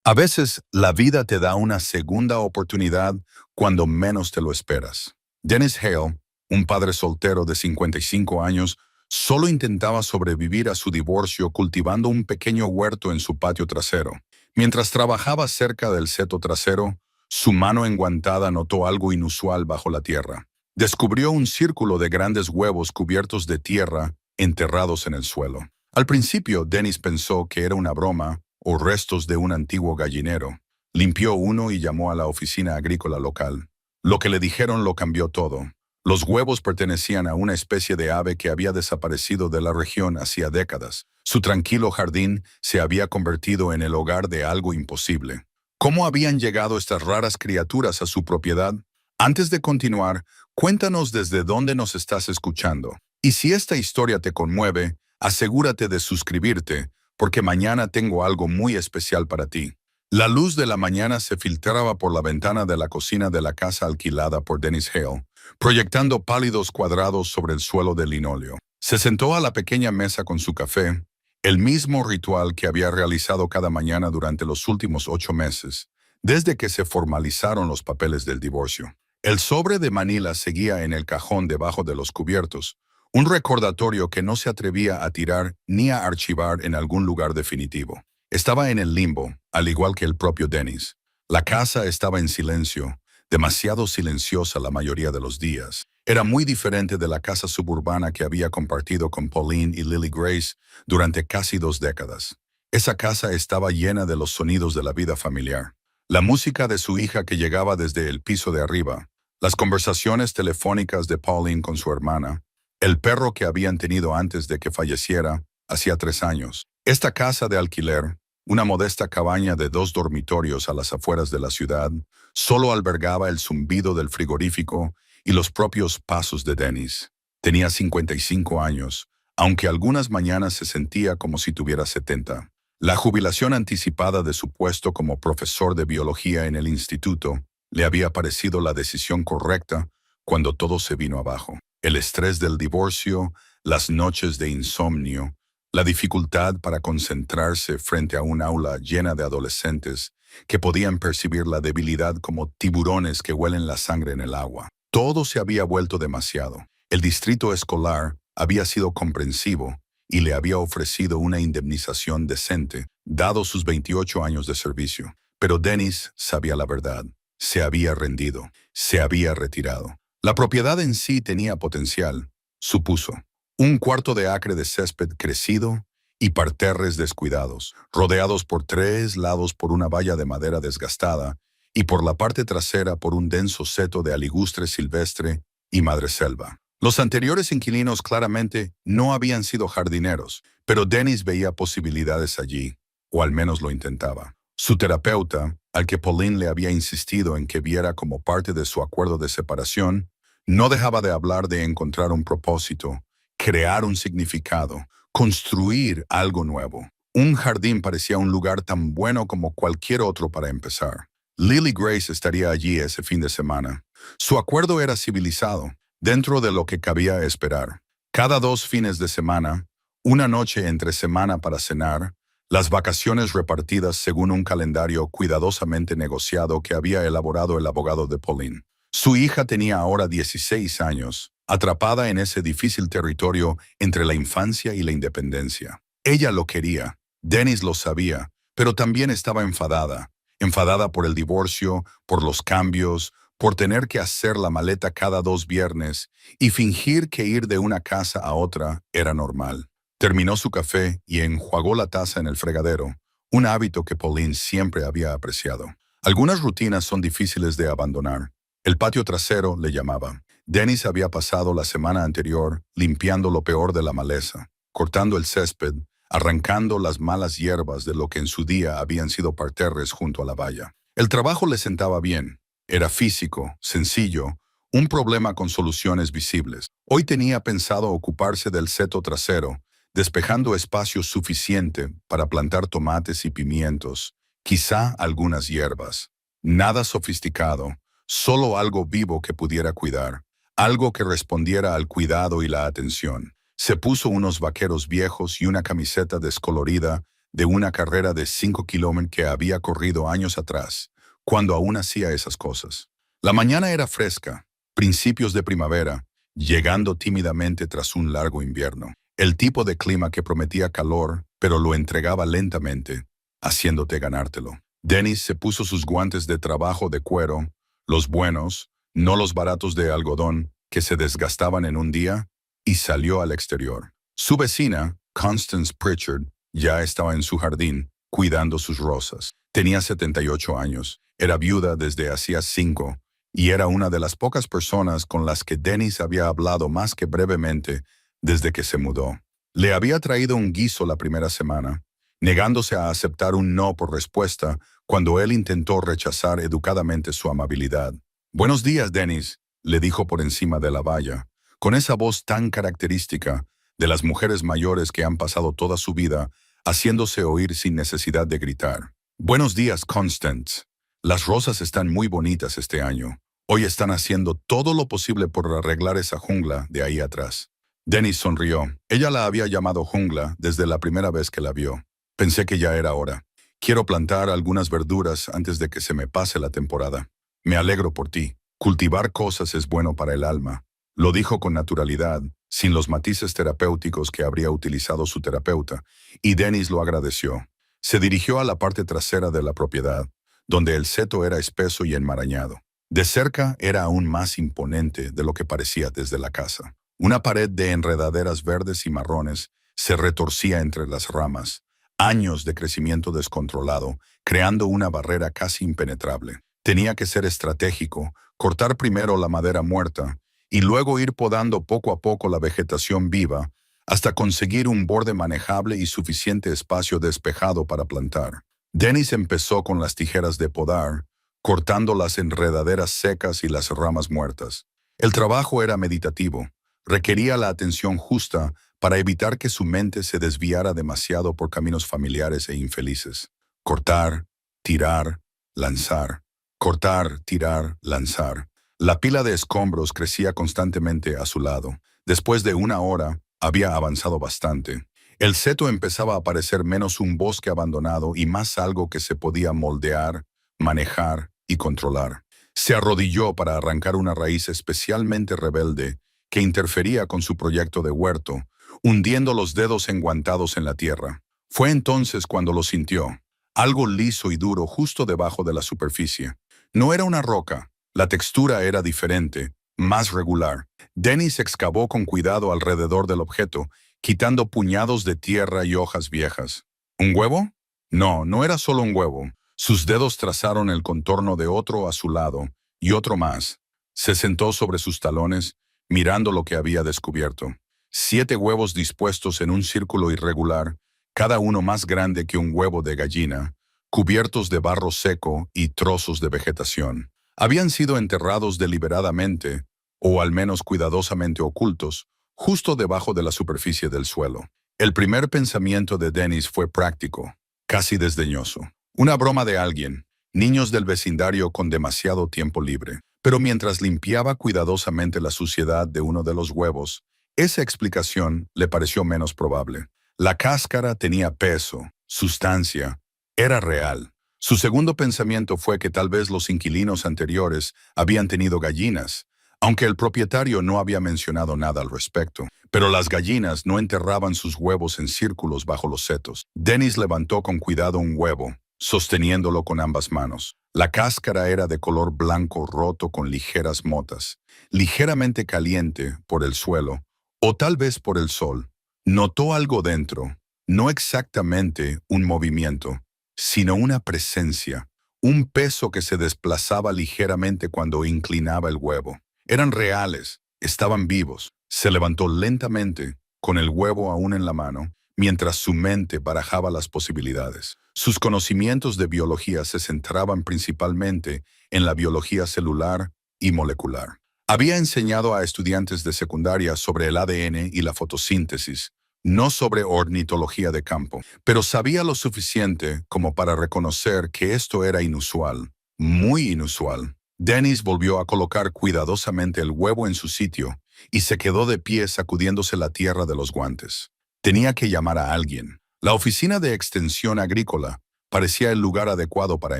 A veces, la vida te da una segunda oportunidad cuando menos te lo esperas. Dennis Hale, un padre soltero de 55 años, solo intentaba sobrevivir a su divorcio cultivando un pequeño huerto en su patio trasero. Mientras trabajaba cerca del seto trasero, su mano enguantada notó algo inusual bajo la tierra. Descubrió un círculo de grandes huevos cubiertos de tierra enterrados en el suelo. Al principio, Dennis pensó que era una broma o restos de un antiguo gallinero. Limpió uno y llamó a la oficina agrícola local. Lo que le dijeron lo cambió todo. Los huevos pertenecían a una especie de ave que había desaparecido de la región hacía décadas. Su tranquilo jardín se había convertido en el hogar de algo imposible. ¿Cómo habían llegado estas raras criaturas a su propiedad? Antes de continuar, cuéntanos desde dónde nos estás escuchando. Y si esta historia te conmueve, asegúrate de suscribirte, porque mañana tengo algo muy especial para ti. La luz de la mañana se filtraba por la ventana de la cocina de la casa alquilada por Dennis Hale, proyectando pálidos cuadrados sobre el suelo de linóleo. Se sentó a la pequeña mesa con su café, el mismo ritual que había realizado cada mañana durante los últimos 8 meses, desde que se formalizaron los papeles del divorcio. El sobre de Manila seguía en el cajón debajo de los cubiertos, un recordatorio que no se atrevía a tirar ni a archivar en algún lugar definitivo. Estaba en el limbo, al igual que el propio Dennis. La casa estaba en silencio, demasiado silenciosa la mayoría de los días. Era muy diferente de la casa suburbana que había compartido con Pauline y Lily Grace durante casi 2 décadas. Esa casa estaba llena de los sonidos de la vida familiar. La música de su hija que llegaba desde el piso de arriba, las conversaciones telefónicas de Pauline con su hermana, el perro que habían tenido antes de que falleciera, hacía 3 años. Esta casa de alquiler, una modesta cabaña de 2 dormitorios a las afueras de la ciudad, solo albergaba el zumbido del frigorífico y los propios pasos de Dennis. Tenía 55 años, aunque algunas mañanas se sentía como si tuviera 70. La jubilación anticipada de su puesto como profesor de biología en el instituto le había parecido la decisión correcta cuando todo se vino abajo. El estrés del divorcio, las noches de insomnio, la dificultad para concentrarse frente a un aula llena de adolescentes que podían percibir la debilidad como tiburones que huelen la sangre en el agua. Todo se había vuelto demasiado. El distrito escolar había sido comprensivo y le había ofrecido una indemnización decente, dado sus 28 años de servicio. Pero Dennis sabía la verdad. Se había rendido. Se había retirado. La propiedad en sí tenía potencial, supuso. 1/4 de acre de césped crecido y parterres descuidados, rodeados por 3 lados por una valla de madera desgastada y por la parte trasera por un denso seto de aligustre silvestre y madreselva. Los anteriores inquilinos claramente no habían sido jardineros, pero Dennis veía posibilidades allí, o al menos lo intentaba. Su terapeuta, al que Pauline le había insistido en que viera como parte de su acuerdo de separación, no dejaba de hablar de encontrar un propósito, crear un significado, construir algo nuevo. Un jardín parecía un lugar tan bueno como cualquier otro para empezar. Lily Grace estaría allí ese fin de semana. Su acuerdo era civilizado, dentro de lo que cabía esperar. Cada 2 fines de semana, una noche entre semana para cenar, las vacaciones repartidas según un calendario cuidadosamente negociado que había elaborado el abogado de Pauline. Su hija tenía ahora 16 años, atrapada en ese difícil territorio entre la infancia y la independencia. Ella lo quería, Dennis lo sabía, pero también estaba enfadada. Enfadada por el divorcio, por los cambios, por tener que hacer la maleta cada 2 viernes y fingir que ir de una casa a otra era normal. Terminó su café y enjuagó la taza en el fregadero, un hábito que Pauline siempre había apreciado. Algunas rutinas son difíciles de abandonar. El patio trasero le llamaba. Dennis había pasado la semana anterior limpiando lo peor de la maleza, cortando el césped, arrancando las malas hierbas de lo que en su día habían sido parterres junto a la valla. El trabajo le sentaba bien. Era físico, sencillo, un problema con soluciones visibles. Hoy tenía pensado ocuparse del seto trasero, despejando espacio suficiente para plantar tomates y pimientos, quizá algunas hierbas. Nada sofisticado, solo algo vivo que pudiera cuidar, algo que respondiera al cuidado y la atención. Se puso unos vaqueros viejos y una camiseta descolorida de una carrera de 5 kilómetros que había corrido años atrás, cuando aún hacía esas cosas. La mañana era fresca, principios de primavera, llegando tímidamente tras un largo invierno. El tipo de clima que prometía calor, pero lo entregaba lentamente, haciéndote ganártelo. Dennis se puso sus guantes de trabajo de cuero, los buenos, no los baratos de algodón, que se desgastaban en un día, y salió al exterior. Su vecina, Constance Pritchard, ya estaba en su jardín, cuidando sus rosas. Tenía 78 años, era viuda desde hacía 5, y era una de las pocas personas con las que Dennis había hablado más que brevemente desde que se mudó. Le había traído un guiso la primera semana, negándose a aceptar un no por respuesta cuando él intentó rechazar educadamente su amabilidad. «Buenos días, Dennis», le dijo por encima de la valla, con esa voz tan característica de las mujeres mayores que han pasado toda su vida haciéndose oír sin necesidad de gritar. «Buenos días, Constance. Las rosas están muy bonitas este año. Hoy están haciendo todo lo posible por arreglar esa jungla de ahí atrás». Dennis sonrió. Ella la había llamado jungla desde la primera vez que la vio. «Pensé que ya era hora. Quiero plantar algunas verduras antes de que se me pase la temporada. Me alegro por ti. Cultivar cosas es bueno para el alma», lo dijo con naturalidad, sin los matices terapéuticos que habría utilizado su terapeuta, y Dennis lo agradeció. Se dirigió a la parte trasera de la propiedad, donde el seto era espeso y enmarañado. De cerca era aún más imponente de lo que parecía desde la casa. Una pared de enredaderas verdes y marrones se retorcía entre las ramas, años de crecimiento descontrolado, creando una barrera casi impenetrable. Tenía que ser estratégico, cortar primero la madera muerta y luego ir podando poco a poco la vegetación viva hasta conseguir un borde manejable y suficiente espacio despejado para plantar. Dennis empezó con las tijeras de podar, cortando las enredaderas secas y las ramas muertas. El trabajo era meditativo, requería la atención justa para evitar que su mente se desviara demasiado por caminos familiares e infelices. Cortar, tirar, lanzar. Cortar, tirar, lanzar. La pila de escombros crecía constantemente a su lado. Después de una hora, había avanzado bastante. El seto empezaba a parecer menos un bosque abandonado y más algo que se podía moldear, manejar y controlar. Se arrodilló para arrancar una raíz especialmente rebelde que interfería con su proyecto de huerto, hundiendo los dedos enguantados en la tierra. Fue entonces cuando lo sintió, algo liso y duro justo debajo de la superficie. No era una roca, la textura era diferente, más regular. Dennis excavó con cuidado alrededor del objeto, quitando puñados de tierra y hojas viejas. ¿Un huevo? No, no era solo un huevo. Sus dedos trazaron el contorno de otro a su lado, y otro más. Se sentó sobre sus talones, mirando lo que había descubierto. 7 huevos dispuestos en un círculo irregular, cada uno más grande que un huevo de gallina, cubiertos de barro seco y trozos de vegetación. Habían sido enterrados deliberadamente, o al menos cuidadosamente ocultos, justo debajo de la superficie del suelo. El primer pensamiento de Dennis fue práctico, casi desdeñoso. Una broma de alguien, niños del vecindario con demasiado tiempo libre. Pero mientras limpiaba cuidadosamente la suciedad de uno de los huevos, esa explicación le pareció menos probable. La cáscara tenía peso, sustancia, era real. Su segundo pensamiento fue que tal vez los inquilinos anteriores habían tenido gallinas, aunque el propietario no había mencionado nada al respecto. Pero las gallinas no enterraban sus huevos en círculos bajo los setos. Dennis levantó con cuidado un huevo, sosteniéndolo con ambas manos. La cáscara era de color blanco roto con ligeras motas, ligeramente caliente por el suelo, o tal vez por el sol. Notó algo dentro, no exactamente un movimiento, sino una presencia, un peso que se desplazaba ligeramente cuando inclinaba el huevo. Eran reales, estaban vivos. Se levantó lentamente, con el huevo aún en la mano, mientras su mente barajaba las posibilidades. Sus conocimientos de biología se centraban principalmente en la biología celular y molecular. Había enseñado a estudiantes de secundaria sobre el ADN y la fotosíntesis, no sobre ornitología de campo, pero sabía lo suficiente como para reconocer que esto era inusual, muy inusual. Dennis volvió a colocar cuidadosamente el huevo en su sitio y se quedó de pie sacudiéndose la tierra de los guantes. Tenía que llamar a alguien. La oficina de extensión agrícola parecía el lugar adecuado para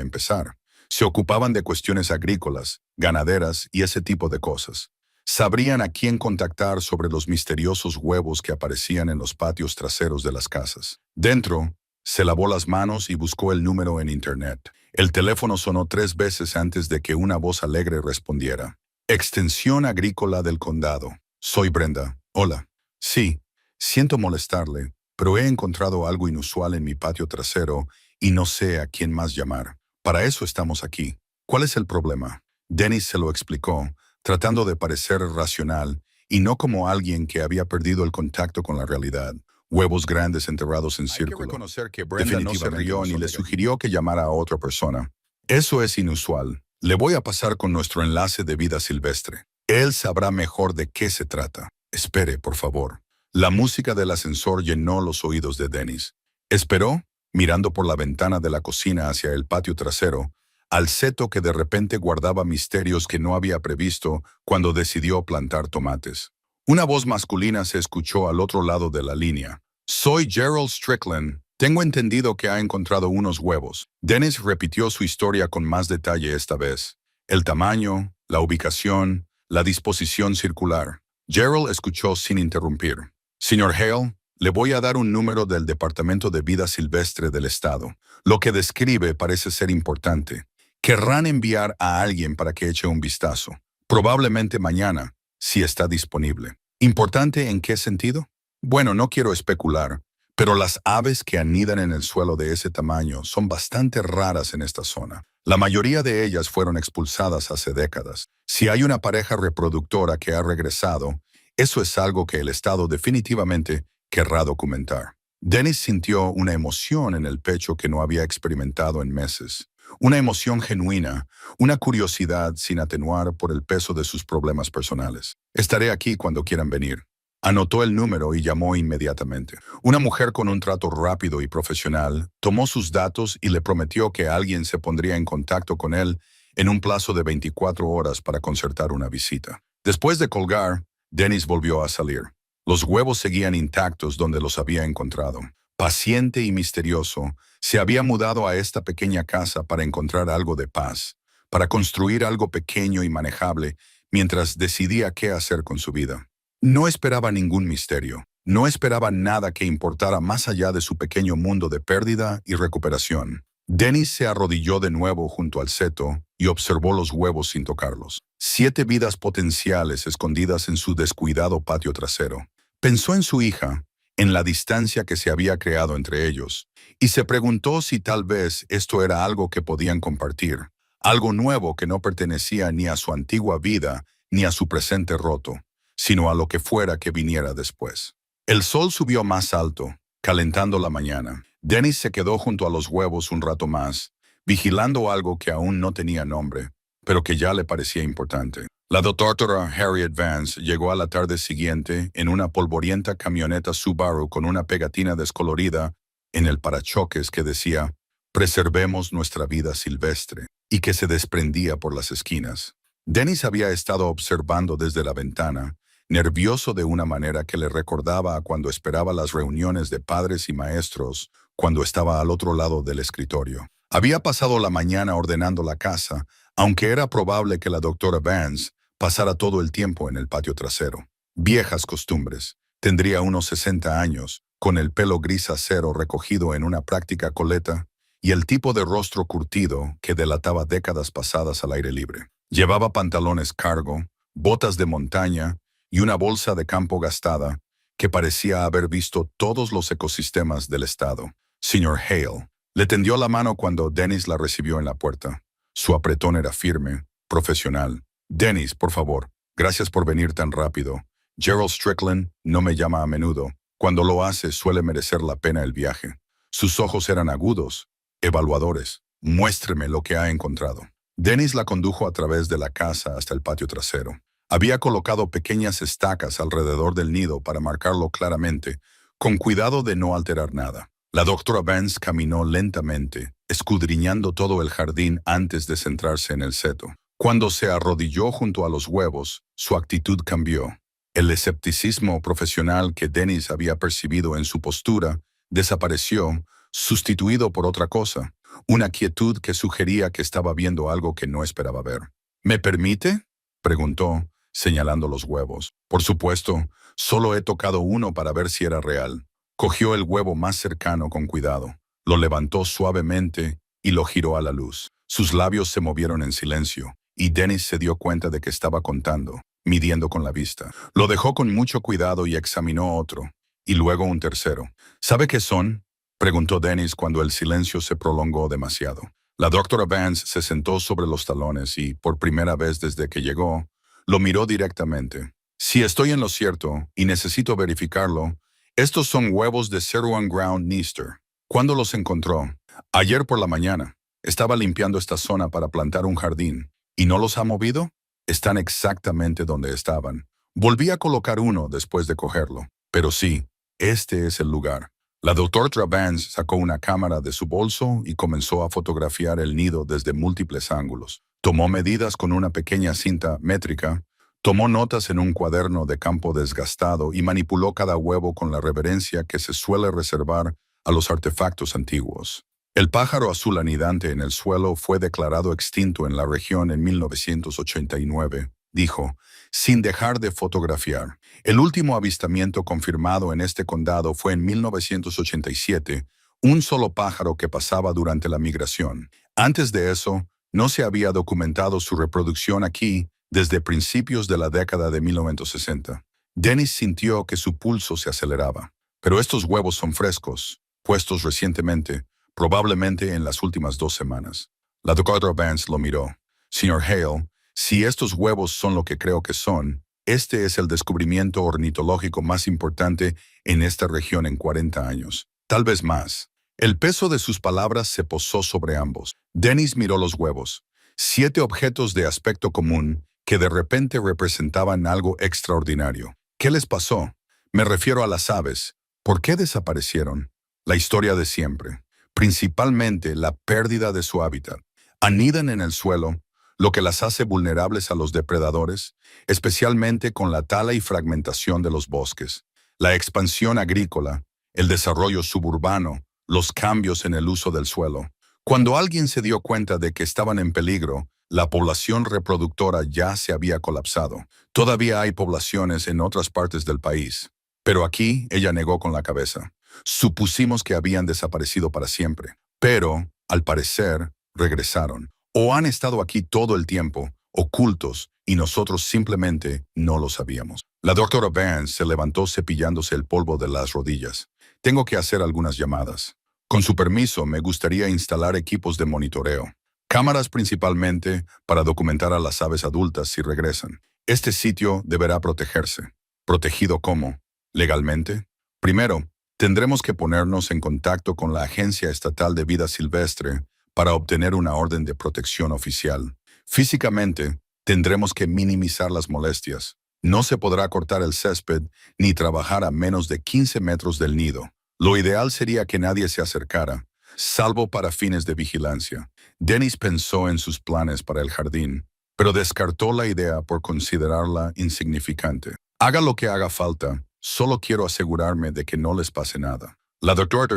empezar. Se ocupaban de cuestiones agrícolas, ganaderas y ese tipo de cosas. Sabrían a quién contactar sobre los misteriosos huevos que aparecían en los patios traseros de las casas. Dentro, se lavó las manos y buscó el número en Internet. El teléfono sonó 3 veces antes de que una voz alegre respondiera. Extensión agrícola del condado. Soy Brenda. Hola. Sí, siento molestarle, pero he encontrado algo inusual en mi patio trasero y no sé a quién más llamar. Para eso estamos aquí. ¿Cuál es el problema? Dennis se lo explicó, tratando de parecer racional y no como alguien que había perdido el contacto con la realidad. Huevos grandes enterrados en círculo. Hay que reconocer que Brenda no se rió ni le sugirió que llamara a otra persona. Eso es inusual. Le voy a pasar con nuestro enlace de vida silvestre. Él sabrá mejor de qué se trata. Espere, por favor. La música del ascensor llenó los oídos de Dennis. Esperó, mirando por la ventana de la cocina hacia el patio trasero, al seto que de repente guardaba misterios que no había previsto cuando decidió plantar tomates. Una voz masculina se escuchó al otro lado de la línea. Soy Gerald Strickland. Tengo entendido que ha encontrado unos huevos. Dennis repitió su historia con más detalle esta vez. El tamaño, la ubicación, la disposición circular. Gerald escuchó sin interrumpir. Señor Hale, le voy a dar un número del Departamento de Vida Silvestre del Estado. Lo que describe parece ser importante. Querrán enviar a alguien para que eche un vistazo. Probablemente mañana, si está disponible. ¿Importante en qué sentido? Bueno, no quiero especular, pero las aves que anidan en el suelo de ese tamaño son bastante raras en esta zona. La mayoría de ellas fueron expulsadas hace décadas. Si hay una pareja reproductora que ha regresado, eso es algo que el Estado definitivamente querrá documentar. Dennis sintió una emoción en el pecho que no había experimentado en meses. Una emoción genuina, una curiosidad sin atenuar por el peso de sus problemas personales. Estaré aquí cuando quieran venir. Anotó el número y llamó inmediatamente. Una mujer con un trato rápido y profesional tomó sus datos y le prometió que alguien se pondría en contacto con él en un plazo de 24 horas para concertar una visita. Después de colgar, Dennis volvió a salir. Los huevos seguían intactos donde los había encontrado. Paciente y misterioso, se había mudado a esta pequeña casa para encontrar algo de paz, para construir algo pequeño y manejable mientras decidía qué hacer con su vida. No esperaba ningún misterio, no esperaba nada que importara más allá de su pequeño mundo de pérdida y recuperación. Dennis se arrodilló de nuevo junto al seto y observó los huevos sin tocarlos. 7 vidas potenciales escondidas en su descuidado patio trasero. Pensó en su hija, en la distancia que se había creado entre ellos, y se preguntó si tal vez esto era algo que podían compartir, algo nuevo que no pertenecía ni a su antigua vida ni a su presente roto, sino a lo que fuera que viniera después. El sol subió más alto, calentando la mañana. Dennis se quedó junto a los huevos un rato más, vigilando algo que aún no tenía nombre, pero que ya le parecía importante. La doctora Harriet Vance llegó a la tarde siguiente en una polvorienta camioneta Subaru con una pegatina descolorida en el parachoques que decía «Preservemos nuestra vida silvestre» y que se desprendía por las esquinas. Dennis había estado observando desde la ventana, nervioso de una manera que le recordaba a cuando esperaba las reuniones de padres y maestros cuando estaba al otro lado del escritorio. Había pasado la mañana ordenando la casa, aunque era probable que la doctora Vance pasara todo el tiempo en el patio trasero. Viejas costumbres. Tendría unos 60 años, con el pelo gris acero recogido en una práctica coleta y el tipo de rostro curtido que delataba décadas pasadas al aire libre. Llevaba pantalones cargo, botas de montaña y una bolsa de campo gastada que parecía haber visto todos los ecosistemas del estado. Señor Hale le tendió la mano cuando Dennis la recibió en la puerta. Su apretón era firme, profesional. Dennis, por favor, gracias por venir tan rápido. Gerald Strickland no me llama a menudo. Cuando lo hace suele merecer la pena el viaje. Sus ojos eran agudos, evaluadores. Muéstreme lo que ha encontrado. Dennis la condujo a través de la casa hasta el patio trasero. Había colocado pequeñas estacas alrededor del nido para marcarlo claramente, con cuidado de no alterar nada. La doctora Vance caminó lentamente, escudriñando todo el jardín antes de centrarse en el seto. Cuando se arrodilló junto a los huevos, su actitud cambió. El escepticismo profesional que Dennis había percibido en su postura desapareció, sustituido por otra cosa, una quietud que sugería que estaba viendo algo que no esperaba ver. ¿Me permite?, preguntó, señalando los huevos. Por supuesto, solo he tocado uno para ver si era real. Cogió el huevo más cercano con cuidado, lo levantó suavemente y lo giró a la luz. Sus labios se movieron en silencio, y Dennis se dio cuenta de que estaba contando, midiendo con la vista. Lo dejó con mucho cuidado y examinó otro, y luego un tercero. ¿Sabe qué son?, preguntó Dennis cuando el silencio se prolongó demasiado. La doctora Vance se sentó sobre los talones y, por primera vez desde que llegó, lo miró directamente. Si estoy en lo cierto, y necesito verificarlo, estos son huevos de Cerulean Ground Neaster. ¿Cuándo los encontró? Ayer por la mañana. Estaba limpiando esta zona para plantar un jardín. ¿Y no los ha movido? Están exactamente donde estaban. Volví a colocar uno después de cogerlo. Pero sí, este es el lugar. La doctora Vance sacó una cámara de su bolso y comenzó a fotografiar el nido desde múltiples ángulos. Tomó medidas con una pequeña cinta métrica, tomó notas en un cuaderno de campo desgastado y manipuló cada huevo con la reverencia que se suele reservar a los artefactos antiguos. El pájaro azul anidante en el suelo fue declarado extinto en la región en 1989, dijo, sin dejar de fotografiar. El último avistamiento confirmado en este condado fue en 1987, un solo pájaro que pasaba durante la migración. Antes de eso, no se había documentado su reproducción aquí desde principios de la década de 1960. Dennis sintió que su pulso se aceleraba. Pero estos huevos son frescos, puestos recientemente, probablemente en las últimas 2 semanas. La doctora Vance lo miró. Señor Hale, si estos huevos son lo que creo que son, este es el descubrimiento ornitológico más importante en esta región en 40 años. Tal vez más. El peso de sus palabras se posó sobre ambos. Dennis miró los huevos. 7 objetos de aspecto común que de repente representaban algo extraordinario. ¿Qué les pasó? Me refiero a las aves. ¿Por qué desaparecieron? La historia de siempre. Principalmente la pérdida de su hábitat. Anidan en el suelo, lo que las hace vulnerables a los depredadores, especialmente con la tala y fragmentación de los bosques, la expansión agrícola, el desarrollo suburbano, los cambios en el uso del suelo. Cuando alguien se dio cuenta de que estaban en peligro, la población reproductora ya se había colapsado. Todavía hay poblaciones en otras partes del país, pero aquí ella negó con la cabeza. Supusimos que habían desaparecido para siempre, pero, al parecer, regresaron. O han estado aquí todo el tiempo, ocultos, y nosotros simplemente no lo sabíamos. La doctora Vance se levantó cepillándose el polvo de las rodillas. Tengo que hacer algunas llamadas. Con su permiso, me gustaría instalar equipos de monitoreo. Cámaras principalmente para documentar a las aves adultas si regresan. Este sitio deberá protegerse. ¿Protegido cómo? ¿Legalmente? Primero, tendremos que ponernos en contacto con la Agencia Estatal de Vida Silvestre para obtener una orden de protección oficial. Físicamente, tendremos que minimizar las molestias. No se podrá cortar el césped ni trabajar a menos de 15 metros del nido. Lo ideal sería que nadie se acercara, salvo para fines de vigilancia. Dennis pensó en sus planes para el jardín, pero descartó la idea por considerarla insignificante. Haga lo que haga falta, solo quiero asegurarme de que no les pase nada. La doctora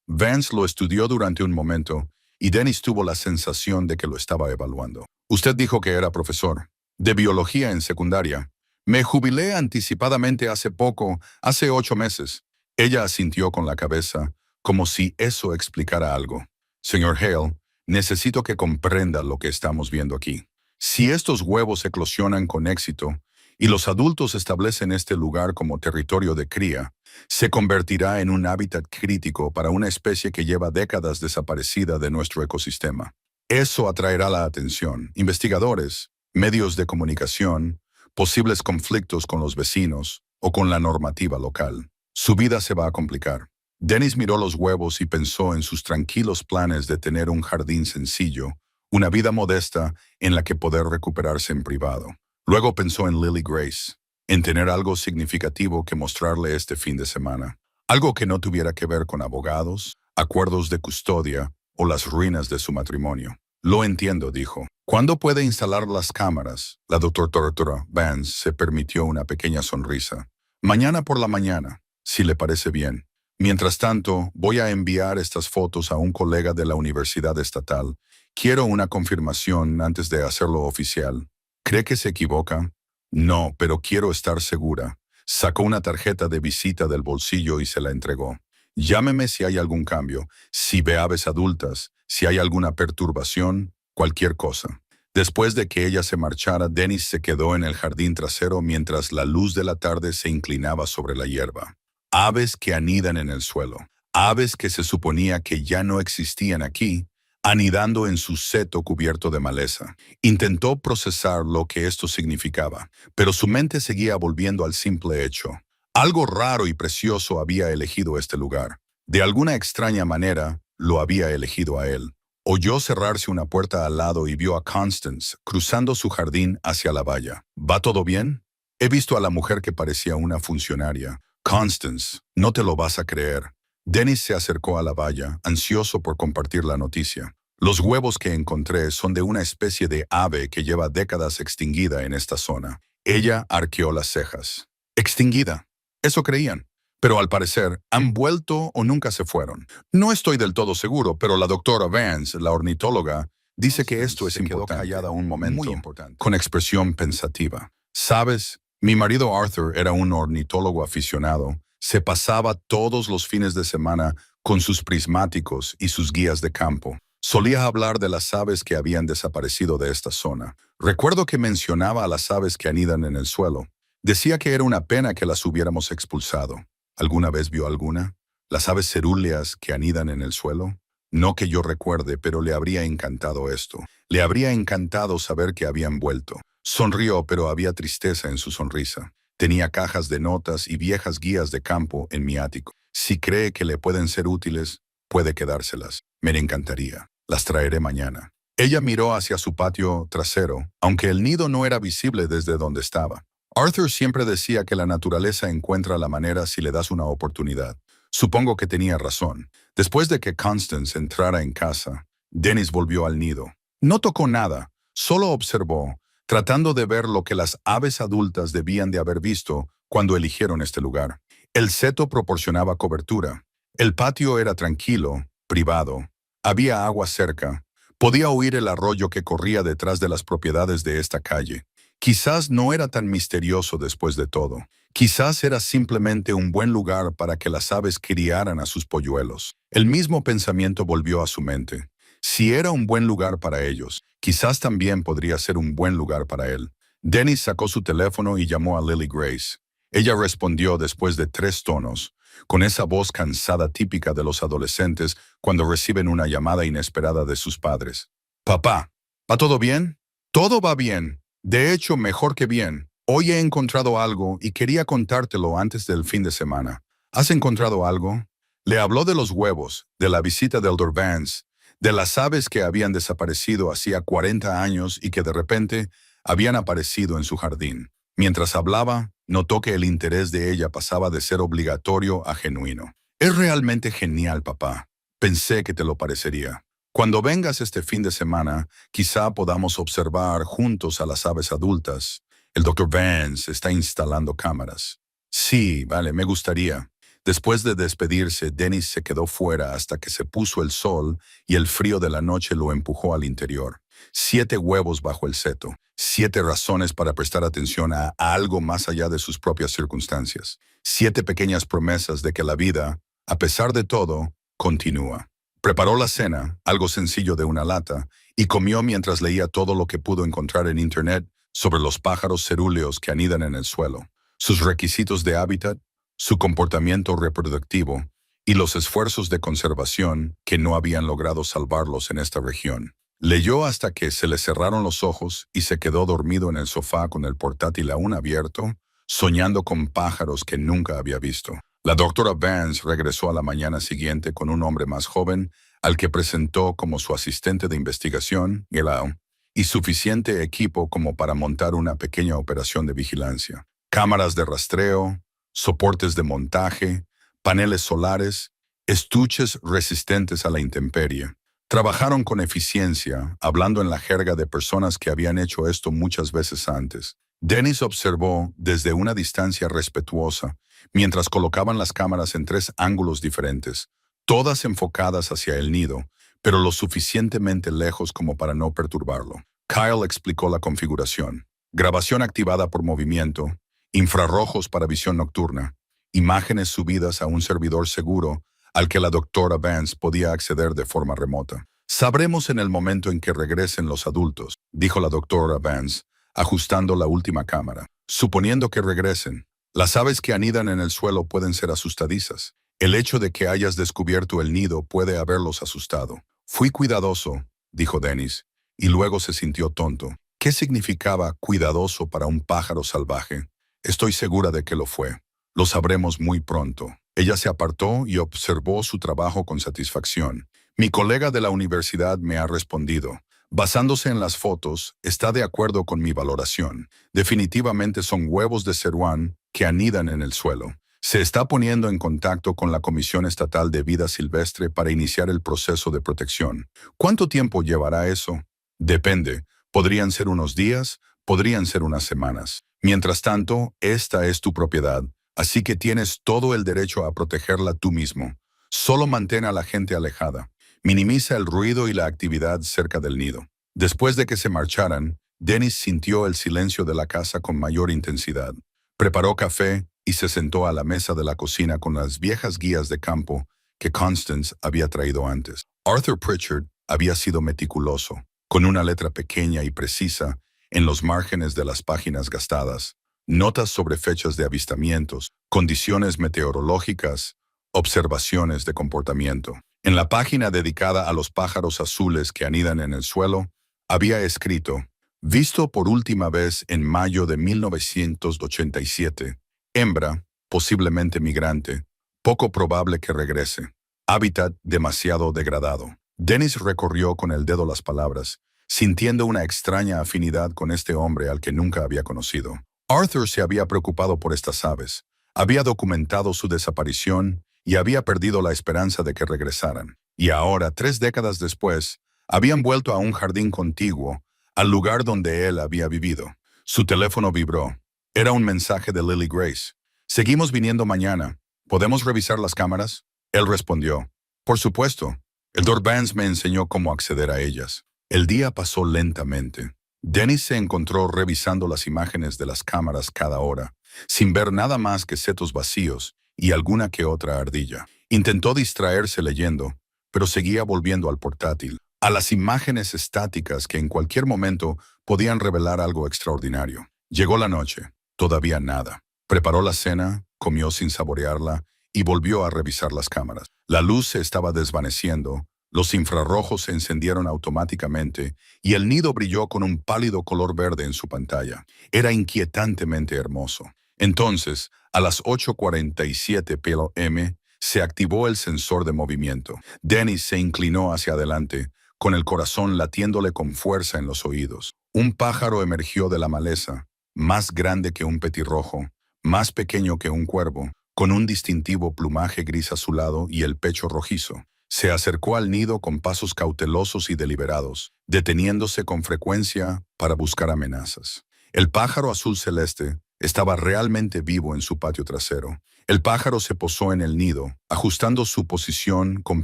Vance lo estudió durante un momento y Dennis tuvo la sensación de que lo estaba evaluando. Usted dijo que era profesor de biología en secundaria. Me jubilé anticipadamente hace poco, hace 8 meses. Ella asintió con la cabeza, como si eso explicara algo. Señor Hale, necesito que comprenda lo que estamos viendo aquí. Si estos huevos eclosionan con éxito y los adultos establecen este lugar como territorio de cría, se convertirá en un hábitat crítico para una especie que lleva décadas desaparecida de nuestro ecosistema. Eso atraerá la atención, investigadores, medios de comunicación, posibles conflictos con los vecinos o con la normativa local. Su vida se va a complicar. Dennis miró los huevos y pensó en sus tranquilos planes de tener un jardín sencillo, una vida modesta en la que poder recuperarse en privado. Luego pensó en Lily Grace, en tener algo significativo que mostrarle este fin de semana. Algo que no tuviera que ver con abogados, acuerdos de custodia o las ruinas de su matrimonio. Lo entiendo, dijo. ¿Cuándo puede instalar las cámaras? La doctora Vance se permitió una pequeña sonrisa. Mañana por la mañana. si le parece bien. Mientras tanto, voy a enviar estas fotos a un colega de la Universidad Estatal. Quiero una confirmación antes de hacerlo oficial. ¿Cree que se equivoca? No, pero quiero estar segura. Sacó una tarjeta de visita del bolsillo y se la entregó. Llámeme si hay algún cambio, si ve aves adultas, si hay alguna perturbación, cualquier cosa. Después de que ella se marchara, Dennis se quedó en el jardín trasero mientras la luz de la tarde se inclinaba sobre la hierba. Aves que anidan en el suelo, aves que se suponía que ya no existían aquí, anidando en su seto cubierto de maleza. Intentó procesar lo que esto significaba, pero su mente seguía volviendo al simple hecho. Algo raro y precioso había elegido este lugar. De alguna extraña manera, lo había elegido a él. Oyó cerrarse una puerta al lado y vio a Constance cruzando su jardín hacia la valla. ¿Va todo bien? He visto a la mujer que parecía una funcionaria. Constance, no te lo vas a creer. Dennis se acercó a la valla, ansioso por compartir la noticia. Los huevos que encontré son de una especie de ave que lleva décadas extinguida en esta zona. Ella arqueó las cejas. ¿Extinguida? Eso creían. Pero al parecer, han vuelto o nunca se fueron. No estoy del todo seguro, pero la doctora Vance, la ornitóloga, dice que esto es importante. Se quedó callada un momento, muy importante, con expresión pensativa. ¿Sabes? Mi marido Arthur era un ornitólogo aficionado. Se pasaba todos los fines de semana con sus prismáticos y sus guías de campo. Solía hablar de las aves que habían desaparecido de esta zona. Recuerdo que mencionaba a las aves que anidan en el suelo. Decía que era una pena que las hubiéramos expulsado. ¿Alguna vez vio alguna? ¿Las aves cerúleas que anidan en el suelo? No que yo recuerde, pero le habría encantado esto. Le habría encantado saber que habían vuelto. Sonrió, pero había tristeza en su sonrisa. Tenía cajas de notas y viejas guías de campo en mi ático. Si cree que le pueden ser útiles, puede quedárselas. Me encantaría. Las traeré mañana. Ella miró hacia su patio trasero, aunque el nido no era visible desde donde estaba. Arthur siempre decía que la naturaleza encuentra la manera si le das una oportunidad. Supongo que tenía razón. Después de que Constance entrara en casa, Dennis volvió al nido. No tocó nada, solo observó, tratando de ver lo que las aves adultas debían de haber visto cuando eligieron este lugar. El seto proporcionaba cobertura. El patio era tranquilo, privado. Había agua cerca. Podía oír el arroyo que corría detrás de las propiedades de esta calle. Quizás no era tan misterioso después de todo. Quizás era simplemente un buen lugar para que las aves criaran a sus polluelos. El mismo pensamiento volvió a su mente. Si era un buen lugar para ellos, quizás también podría ser un buen lugar para él. Dennis sacó su teléfono y llamó a Lily Grace. Ella respondió después de 3 tonos, con esa voz cansada típica de los adolescentes cuando reciben una llamada inesperada de sus padres. «Papá, ¿va todo bien?» «Todo va bien. De hecho, mejor que bien. Hoy he encontrado algo y quería contártelo antes del fin de semana». «¿Has encontrado algo?» Le habló de los huevos, de la visita del Dr. Vance, de las aves que habían desaparecido hacía 40 años y que de repente habían aparecido en su jardín. Mientras hablaba, notó que el interés de ella pasaba de ser obligatorio a genuino. «Es realmente genial, papá. Pensé que te lo parecería. Cuando vengas este fin de semana, quizá podamos observar juntos a las aves adultas. El Dr. Vance está instalando cámaras». «Sí, vale, me gustaría». Después de despedirse, Dennis se quedó fuera hasta que se puso el sol y el frío de la noche lo empujó al interior. 7 huevos bajo el seto. 7 razones para prestar atención a algo más allá de sus propias circunstancias. 7 pequeñas promesas de que la vida, a pesar de todo, continúa. Preparó la cena, algo sencillo de una lata, y comió mientras leía todo lo que pudo encontrar en Internet sobre los pájaros cerúleos que anidan en el suelo, sus requisitos de hábitat, su comportamiento reproductivo y los esfuerzos de conservación que no habían logrado salvarlos en esta región. Leyó hasta que se le cerraron los ojos y se quedó dormido en el sofá con el portátil aún abierto, soñando con pájaros que nunca había visto. La doctora Vance regresó a la mañana siguiente con un hombre más joven, al que presentó como su asistente de investigación, Gelao, y suficiente equipo como para montar una pequeña operación de vigilancia. Cámaras de rastreo, soportes de montaje, paneles solares, estuches resistentes a la intemperie. Trabajaron con eficiencia, hablando en la jerga de personas que habían hecho esto muchas veces antes. Dennis observó desde una distancia respetuosa, mientras colocaban las cámaras en 3 ángulos diferentes, todas enfocadas hacia el nido, pero lo suficientemente lejos como para no perturbarlo. Kyle explicó la configuración. Grabación activada por movimiento, infrarrojos para visión nocturna, imágenes subidas a un servidor seguro al que la doctora Vance podía acceder de forma remota. Sabremos en el momento en que regresen los adultos, dijo la doctora Vance, ajustando la última cámara. Suponiendo que regresen, las aves que anidan en el suelo pueden ser asustadizas. El hecho de que hayas descubierto el nido puede haberlos asustado. Fui cuidadoso, dijo Dennis, y luego se sintió tonto. ¿Qué significaba cuidadoso para un pájaro salvaje? Estoy segura de que lo fue. Lo sabremos muy pronto. Ella se apartó y observó su trabajo con satisfacción. Mi colega de la universidad me ha respondido. Basándose en las fotos, está de acuerdo con mi valoración. Definitivamente son huevos de ceruán que anidan en el suelo. Se está poniendo en contacto con la Comisión Estatal de Vida Silvestre para iniciar el proceso de protección. ¿Cuánto tiempo llevará eso? Depende. Podrían ser unos días, podrían ser unas semanas. Mientras tanto, esta es tu propiedad, así que tienes todo el derecho a protegerla tú mismo. Solo mantén a la gente alejada. Minimiza el ruido y la actividad cerca del nido. Después de que se marcharan, Dennis sintió el silencio de la casa con mayor intensidad. Preparó café y se sentó a la mesa de la cocina con las viejas guías de campo que Constance había traído antes. Arthur Pritchard había sido meticuloso, con una letra pequeña y precisa en los márgenes de las páginas gastadas, notas sobre fechas de avistamientos, condiciones meteorológicas, observaciones de comportamiento. En la página dedicada a los pájaros azules que anidan en el suelo, había escrito: visto por última vez en mayo de 1987, hembra, posiblemente migrante, poco probable que regrese, hábitat demasiado degradado. Dennis recorrió con el dedo las palabras, sintiendo una extraña afinidad con este hombre al que nunca había conocido. Arthur se había preocupado por estas aves, había documentado su desaparición y había perdido la esperanza de que regresaran. Y ahora, 3 décadas después, habían vuelto a un jardín contiguo, al lugar donde él había vivido. Su teléfono vibró. Era un mensaje de Lily Grace. «Seguimos viniendo mañana. ¿Podemos revisar las cámaras?» Él respondió: «Por supuesto. El Dr. Vance me enseñó cómo acceder a ellas». El día pasó lentamente. Dennis se encontró revisando las imágenes de las cámaras cada hora, sin ver nada más que setos vacíos y alguna que otra ardilla. Intentó distraerse leyendo, pero seguía volviendo al portátil, a las imágenes estáticas que en cualquier momento podían revelar algo extraordinario. Llegó la noche, todavía nada. Preparó la cena, comió sin saborearla y volvió a revisar las cámaras. La luz se estaba desvaneciendo, los infrarrojos se encendieron automáticamente y el nido brilló con un pálido color verde en su pantalla. Era inquietantemente hermoso. Entonces, a las 8:47 p.m., se activó el sensor de movimiento. Dennis se inclinó hacia adelante, con el corazón latiéndole con fuerza en los oídos. Un pájaro emergió de la maleza, más grande que un petirrojo, más pequeño que un cuervo, con un distintivo plumaje gris azulado y el pecho rojizo. Se acercó al nido con pasos cautelosos y deliberados, deteniéndose con frecuencia para buscar amenazas. El pájaro azul celeste estaba realmente vivo en su patio trasero. El pájaro se posó en el nido, ajustando su posición con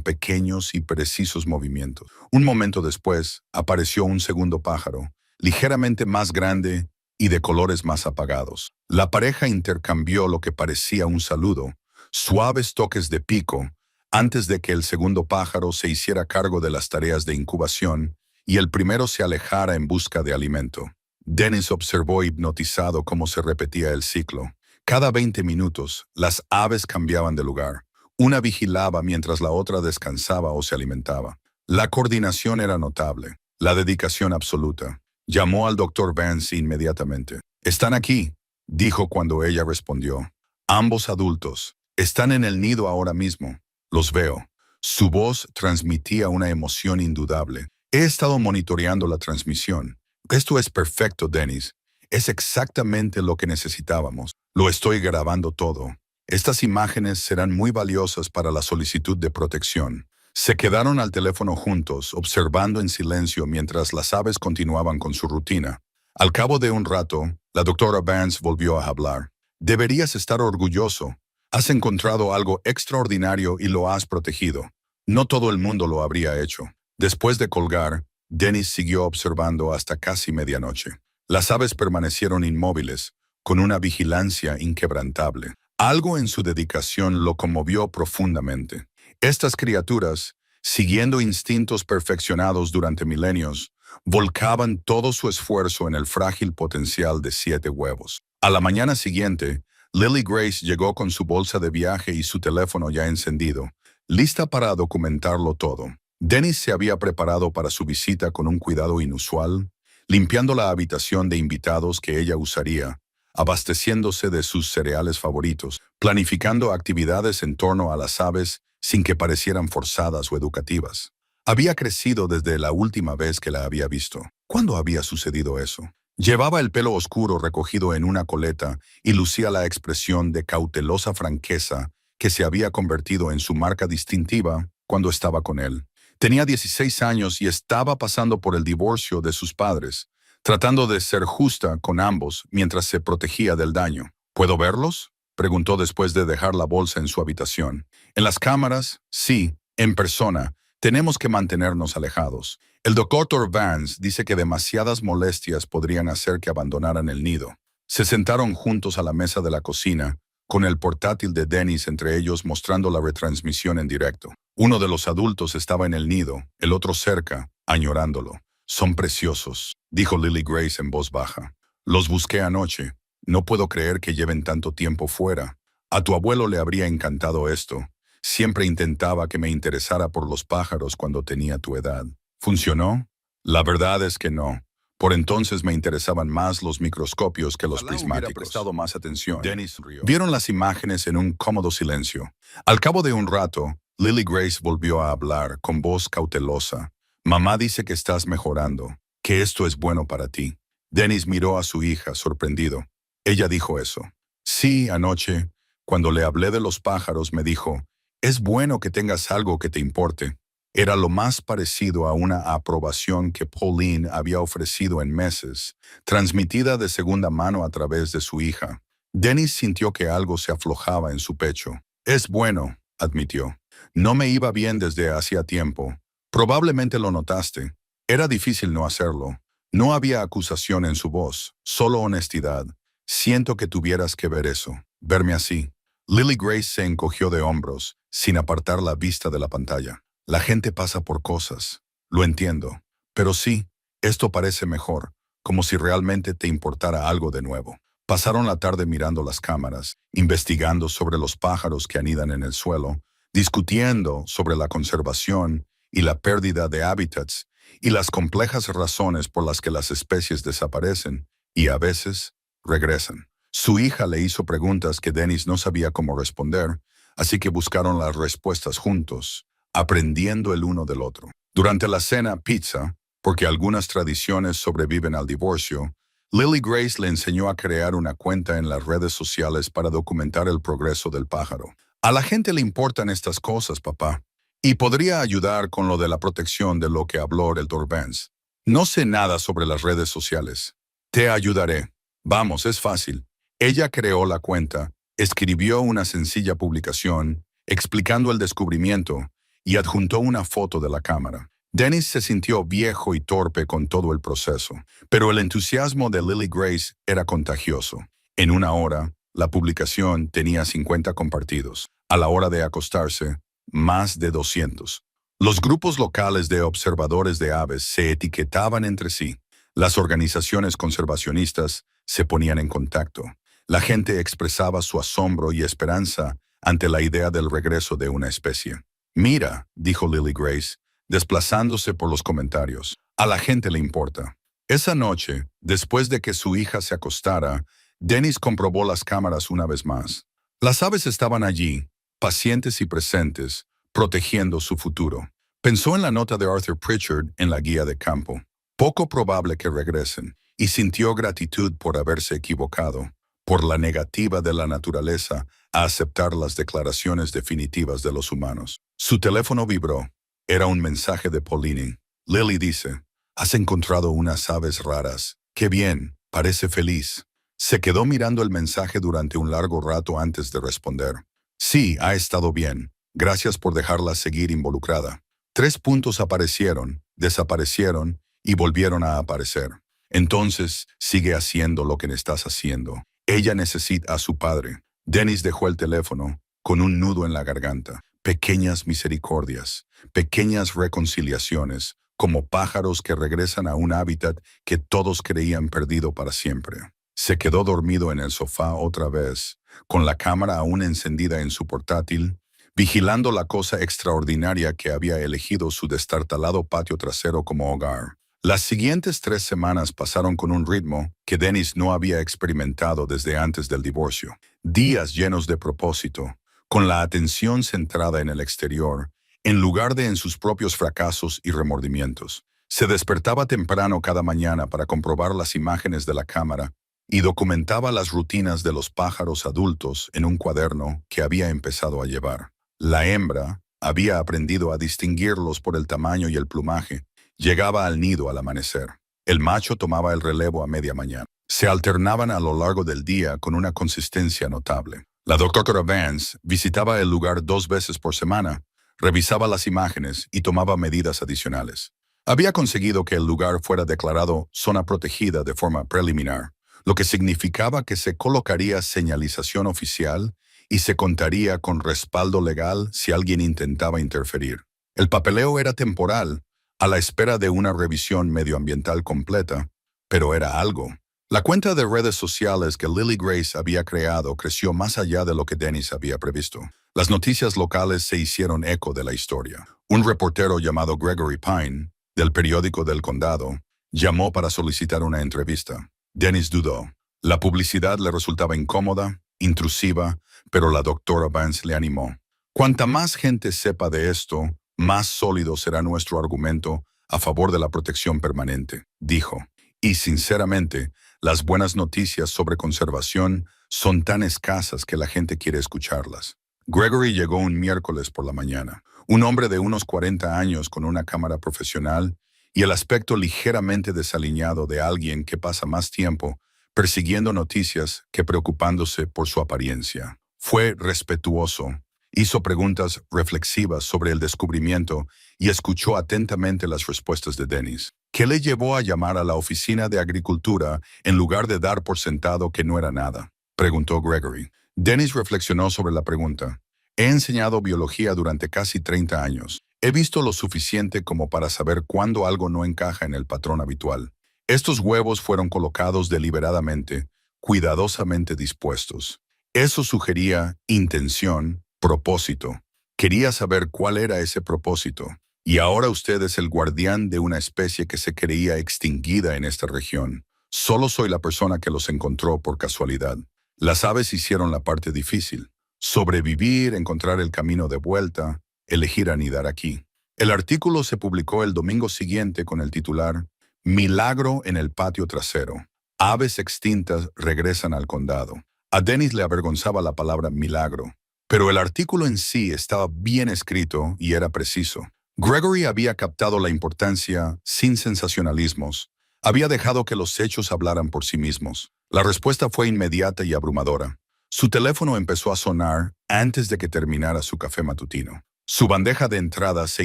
pequeños y precisos movimientos. Un momento después, apareció un segundo pájaro, ligeramente más grande y de colores más apagados. La pareja intercambió lo que parecía un saludo, suaves toques de pico, antes de que el segundo pájaro se hiciera cargo de las tareas de incubación y el primero se alejara en busca de alimento. Dennis observó hipnotizado cómo se repetía el ciclo. Cada 20 minutos, las aves cambiaban de lugar. Una vigilaba mientras la otra descansaba o se alimentaba. La coordinación era notable, la dedicación absoluta. Llamó al Dr. Vance inmediatamente. «Están aquí», dijo cuando ella respondió. «Ambos adultos. Están en el nido ahora mismo. Los veo». Su voz transmitía una emoción indudable. «He estado monitoreando la transmisión. Esto es perfecto, Dennis. Es exactamente lo que necesitábamos. Lo estoy grabando todo. Estas imágenes serán muy valiosas para la solicitud de protección». Se quedaron al teléfono juntos, observando en silencio mientras las aves continuaban con su rutina. Al cabo de un rato, la doctora Vance volvió a hablar. Deberías estar orgulloso. Has encontrado algo extraordinario y lo has protegido. No todo el mundo lo habría hecho. Después de colgar, Dennis siguió observando hasta casi medianoche. Las aves permanecieron inmóviles, con una vigilancia inquebrantable. Algo en su dedicación lo conmovió profundamente. Estas criaturas, siguiendo instintos perfeccionados durante milenios, volcaban todo su esfuerzo en el frágil potencial de 7 huevos. A la mañana siguiente, Lily Grace llegó con su bolsa de viaje y su teléfono ya encendido, lista para documentarlo todo. Dennis se había preparado para su visita con un cuidado inusual, limpiando la habitación de invitados que ella usaría, abasteciéndose de sus cereales favoritos, planificando actividades en torno a las aves sin que parecieran forzadas o educativas. Había crecido desde la última vez que la había visto. ¿Cuándo había sucedido eso? Llevaba el pelo oscuro recogido en una coleta y lucía la expresión de cautelosa franqueza que se había convertido en su marca distintiva cuando estaba con él. Tenía 16 años y estaba pasando por el divorcio de sus padres, tratando de ser justa con ambos mientras se protegía del daño. ¿Puedo verlos?, preguntó después de dejar la bolsa en su habitación. En las cámaras, sí, en persona. Tenemos que mantenernos alejados. El doctor Vance dice que demasiadas molestias podrían hacer que abandonaran el nido. Se sentaron juntos a la mesa de la cocina, con el portátil de Dennis entre ellos mostrando la retransmisión en directo. Uno de los adultos estaba en el nido, el otro cerca, añorándolo. «Son preciosos», dijo Lily Grace en voz baja. «Los busqué anoche. No puedo creer que lleven tanto tiempo fuera. A tu abuelo le habría encantado esto. Siempre intentaba que me interesara por los pájaros cuando tenía tu edad. ¿Funcionó? La verdad es que no. Por entonces me interesaban más los microscopios que los prismáticos. Hubiera prestado más atención». Dennis rió. Vieron las imágenes en un cómodo silencio. Al cabo de un rato, Lily Grace volvió a hablar con voz cautelosa. «Mamá dice que estás mejorando, que esto es bueno para ti». Dennis miró a su hija, sorprendido. Ella dijo eso. «Sí, anoche, cuando le hablé de los pájaros, me dijo, es bueno que tengas algo que te importe». Era lo más parecido a una aprobación que Pauline había ofrecido en meses, transmitida de segunda mano a través de su hija. Dennis sintió que algo se aflojaba en su pecho. «Es bueno», admitió. «No me iba bien desde hacía tiempo. Probablemente lo notaste. Era difícil no hacerlo». No había acusación en su voz, solo honestidad. «Siento que tuvieras que ver eso, verme así». Lily Grace se encogió de hombros, sin apartar la vista de la pantalla. «La gente pasa por cosas. Lo entiendo. Pero sí, esto parece mejor, como si realmente te importara algo de nuevo». Pasaron la tarde mirando las cámaras, investigando sobre los pájaros que anidan en el suelo, discutiendo sobre la conservación y la pérdida de hábitats y las complejas razones por las que las especies desaparecen y a veces regresan. Su hija le hizo preguntas que Dennis no sabía cómo responder, así que buscaron las respuestas juntos, aprendiendo el uno del otro. Durante la cena pizza, porque algunas tradiciones sobreviven al divorcio, Lily Grace le enseñó a crear una cuenta en las redes sociales para documentar el progreso del pájaro. «A la gente le importan estas cosas, papá. Y podría ayudar con lo de la protección de lo que habló el Dr. Vance. No sé nada sobre las redes sociales. Te ayudaré. Vamos, es fácil». Ella creó la cuenta, escribió una sencilla publicación, explicando el descubrimiento, y adjuntó una foto de la cámara. Dennis se sintió viejo y torpe con todo el proceso, pero el entusiasmo de Lily Grace era contagioso. En una hora, la publicación tenía 50 compartidos. A la hora de acostarse, más de 200. Los grupos locales de observadores de aves se etiquetaban entre sí. Las organizaciones conservacionistas se ponían en contacto. La gente expresaba su asombro y esperanza ante la idea del regreso de una especie. «Mira», dijo Lily Grace, desplazándose por los comentarios, «a la gente le importa». Esa noche, después de que su hija se acostara, Dennis comprobó las cámaras una vez más. Las aves estaban allí, pacientes y presentes, protegiendo su futuro. Pensó en la nota de Arthur Pritchard en la guía de campo. Poco probable que regresen, y sintió gratitud por haberse equivocado, por la negativa de la naturaleza a aceptar las declaraciones definitivas de los humanos. Su teléfono vibró. Era un mensaje de Pauline. «Lily dice, has encontrado unas aves raras. Qué bien, parece feliz. Se quedó mirando el mensaje durante un largo rato antes de responder. Sí, ha estado bien. Gracias por dejarla seguir involucrada. 3 puntos aparecieron, desaparecieron y volvieron a aparecer. Entonces, sigue haciendo lo que estás haciendo. Ella necesita a su padre. Dennis dejó el teléfono con un nudo en la garganta. Pequeñas misericordias, pequeñas reconciliaciones, como pájaros que regresan a un hábitat que todos creían perdido para siempre. Se quedó dormido en el sofá otra vez, con la cámara aún encendida en su portátil, vigilando la cosa extraordinaria que había elegido su destartalado patio trasero como hogar. Las siguientes 3 semanas pasaron con un ritmo que Dennis no había experimentado desde antes del divorcio. Días llenos de propósito, con la atención centrada en el exterior, en lugar de en sus propios fracasos y remordimientos. Se despertaba temprano cada mañana para comprobar las imágenes de la cámara y documentaba las rutinas de los pájaros adultos en un cuaderno que había empezado a llevar. La hembra había aprendido a distinguirlos por el tamaño y el plumaje. Llegaba al nido al amanecer. El macho tomaba el relevo a media mañana. Se alternaban a lo largo del día con una consistencia notable. La doctora Vance visitaba el lugar 2 veces por semana, revisaba las imágenes y tomaba medidas adicionales. Había conseguido que el lugar fuera declarado zona protegida de forma preliminar, lo que significaba que se colocaría señalización oficial y se contaría con respaldo legal si alguien intentaba interferir. El papeleo era temporal, a la espera de una revisión medioambiental completa, pero era algo. La cuenta de redes sociales que Lily Grace había creado creció más allá de lo que Dennis había previsto. Las noticias locales se hicieron eco de la historia. Un reportero llamado Gregory Pine, del periódico del condado, llamó para solicitar una entrevista. Dennis dudó. La publicidad le resultaba incómoda, intrusiva, pero la doctora Vance le animó. Cuanta más gente sepa de esto, más sólido será nuestro argumento a favor de la protección permanente, dijo. Y sinceramente, las buenas noticias sobre conservación son tan escasas que la gente quiere escucharlas. Gregory llegó un miércoles por la mañana. Un hombre de unos 40 años con una cámara profesional y el aspecto ligeramente desaliñado de alguien que pasa más tiempo persiguiendo noticias que preocupándose por su apariencia. Fue respetuoso, hizo preguntas reflexivas sobre el descubrimiento y escuchó atentamente las respuestas de Dennis. ¿Qué le llevó a llamar a la oficina de agricultura en lugar de dar por sentado que no era nada?, preguntó Gregory. Dennis reflexionó sobre la pregunta. He enseñado biología durante casi 30 años. He visto lo suficiente como para saber cuándo algo no encaja en el patrón habitual. Estos huevos fueron colocados deliberadamente, cuidadosamente dispuestos. Eso sugería intención, propósito. Quería saber cuál era ese propósito. Y ahora usted es el guardián de una especie que se creía extinguida en esta región. Solo soy la persona que los encontró por casualidad. Las aves hicieron la parte difícil. Sobrevivir, encontrar el camino de vuelta, elegir anidar aquí. El artículo se publicó el domingo siguiente con el titular Milagro en el patio trasero. Aves extintas regresan al condado. A Dennis le avergonzaba la palabra milagro, pero el artículo en sí estaba bien escrito y era preciso. Gregory había captado la importancia sin sensacionalismos. Había dejado que los hechos hablaran por sí mismos. La respuesta fue inmediata y abrumadora. Su teléfono empezó a sonar antes de que terminara su café matutino. Su bandeja de entrada se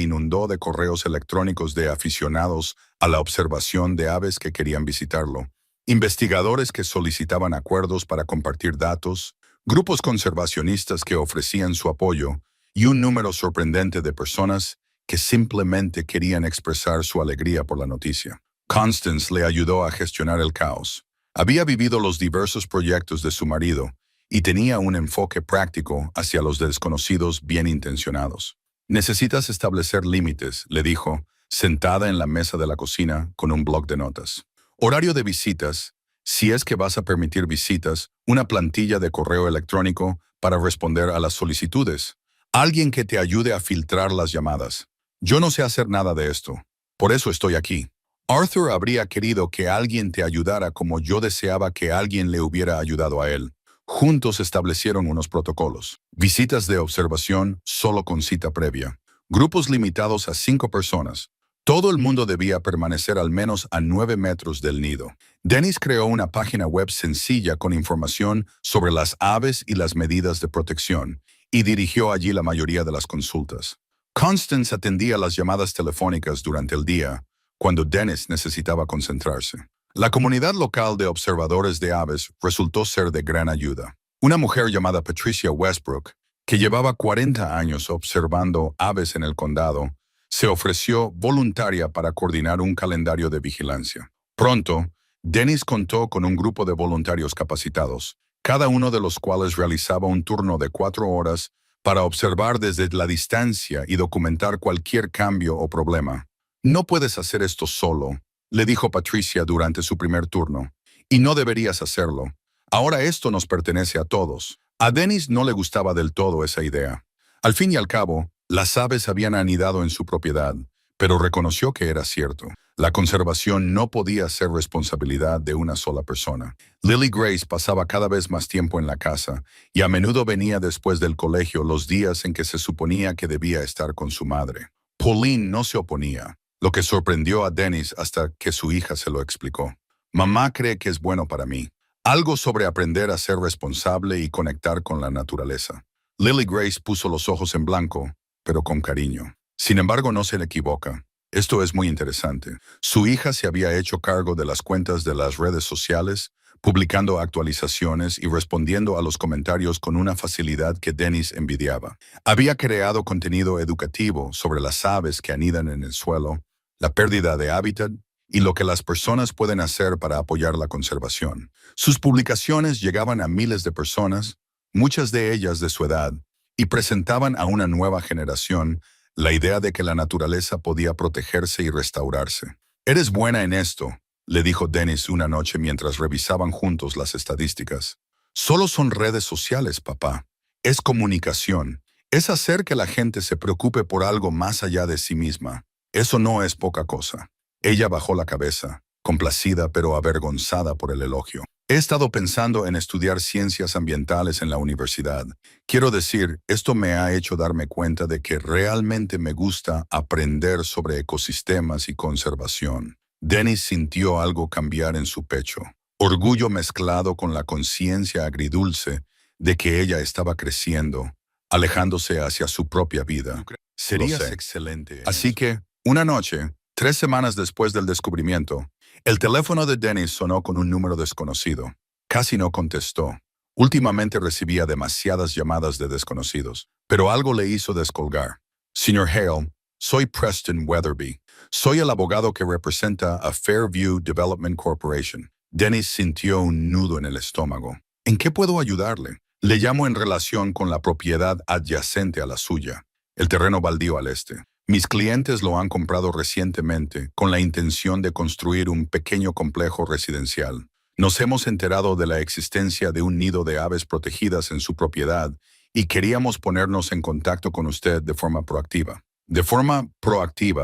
inundó de correos electrónicos de aficionados a la observación de aves que querían visitarlo, investigadores que solicitaban acuerdos para compartir datos, grupos conservacionistas que ofrecían su apoyo y un número sorprendente de personas que simplemente querían expresar su alegría por la noticia. Constance le ayudó a gestionar el caos. Había vivido los diversos proyectos de su marido y tenía un enfoque práctico hacia los desconocidos bien intencionados. Necesitas establecer límites, le dijo, sentada en la mesa de la cocina con un bloc de notas. Horario de visitas, si es que vas a permitir visitas, una plantilla de correo electrónico para responder a las solicitudes. Alguien que te ayude a filtrar las llamadas. Yo no sé hacer nada de esto. Por eso estoy aquí. Arthur habría querido que alguien te ayudara como yo deseaba que alguien le hubiera ayudado a él. Juntos establecieron unos protocolos. Visitas de observación solo con cita previa. Grupos limitados a 5 personas. Todo el mundo debía permanecer al menos a 9 metros del nido. Dennis creó una página web sencilla con información sobre las aves y las medidas de protección, y dirigió allí la mayoría de las consultas. Constance atendía las llamadas telefónicas durante el día, cuando Dennis necesitaba concentrarse. La comunidad local de observadores de aves resultó ser de gran ayuda. Una mujer llamada Patricia Westbrook, que llevaba 40 años observando aves en el condado, se ofreció voluntaria para coordinar un calendario de vigilancia. Pronto, Dennis contó con un grupo de voluntarios capacitados, cada uno de los cuales realizaba un turno de 4 horas para observar desde la distancia y documentar cualquier cambio o problema. No puedes hacer esto solo, le dijo Patricia durante su primer turno, y no deberías hacerlo. Ahora esto nos pertenece a todos. A Dennis no le gustaba del todo esa idea. Al fin y al cabo, las aves habían anidado en su propiedad, pero reconoció que era cierto. La conservación no podía ser responsabilidad de una sola persona. Lily Grace pasaba cada vez más tiempo en la casa y a menudo venía después del colegio los días en que se suponía que debía estar con su madre. Pauline no se oponía, lo que sorprendió a Dennis hasta que su hija se lo explicó. Mamá cree que es bueno para mí. Algo sobre aprender a ser responsable y conectar con la naturaleza. Lily Grace puso los ojos en blanco, pero con cariño. Sin embargo, no se le equivoca. Esto es muy interesante. Su hija se había hecho cargo de las cuentas de las redes sociales, publicando actualizaciones y respondiendo a los comentarios con una facilidad que Dennis envidiaba. Había creado contenido educativo sobre las aves que anidan en el suelo, la pérdida de hábitat y lo que las personas pueden hacer para apoyar la conservación. Sus publicaciones llegaban a miles de personas, muchas de ellas de su edad, y presentaban a una nueva generación la idea de que la naturaleza podía protegerse y restaurarse. «Eres buena en esto», le dijo Dennis una noche mientras revisaban juntos las estadísticas. «Solo son redes sociales, papá. Es comunicación. Es hacer que la gente se preocupe por algo más allá de sí misma. Eso no es poca cosa». Ella bajó la cabeza, complacida pero avergonzada por el elogio. «He estado pensando en estudiar ciencias ambientales en la universidad. Quiero decir, esto me ha hecho darme cuenta de que realmente me gusta aprender sobre ecosistemas y conservación». Dennis sintió algo cambiar en su pecho, orgullo mezclado con la conciencia agridulce de que ella estaba creciendo, alejándose hacia su propia vida. «Serías excelente. Así que, una noche, 3 semanas después del descubrimiento, el teléfono de Dennis sonó con un número desconocido. Casi no contestó. Últimamente recibía demasiadas llamadas de desconocidos, pero algo le hizo descolgar. «Señor Hale, soy Preston Weatherby. Soy el abogado que representa a Fairview Development Corporation». Dennis sintió un nudo en el estómago. «¿En qué puedo ayudarle?» «Le llamo en relación con la propiedad adyacente a la suya, el terreno baldío al este. Mis clientes lo han comprado recientemente con la intención de construir un pequeño complejo residencial. Nos hemos enterado de la existencia de un nido de aves protegidas en su propiedad y queríamos ponernos en contacto con usted de forma proactiva.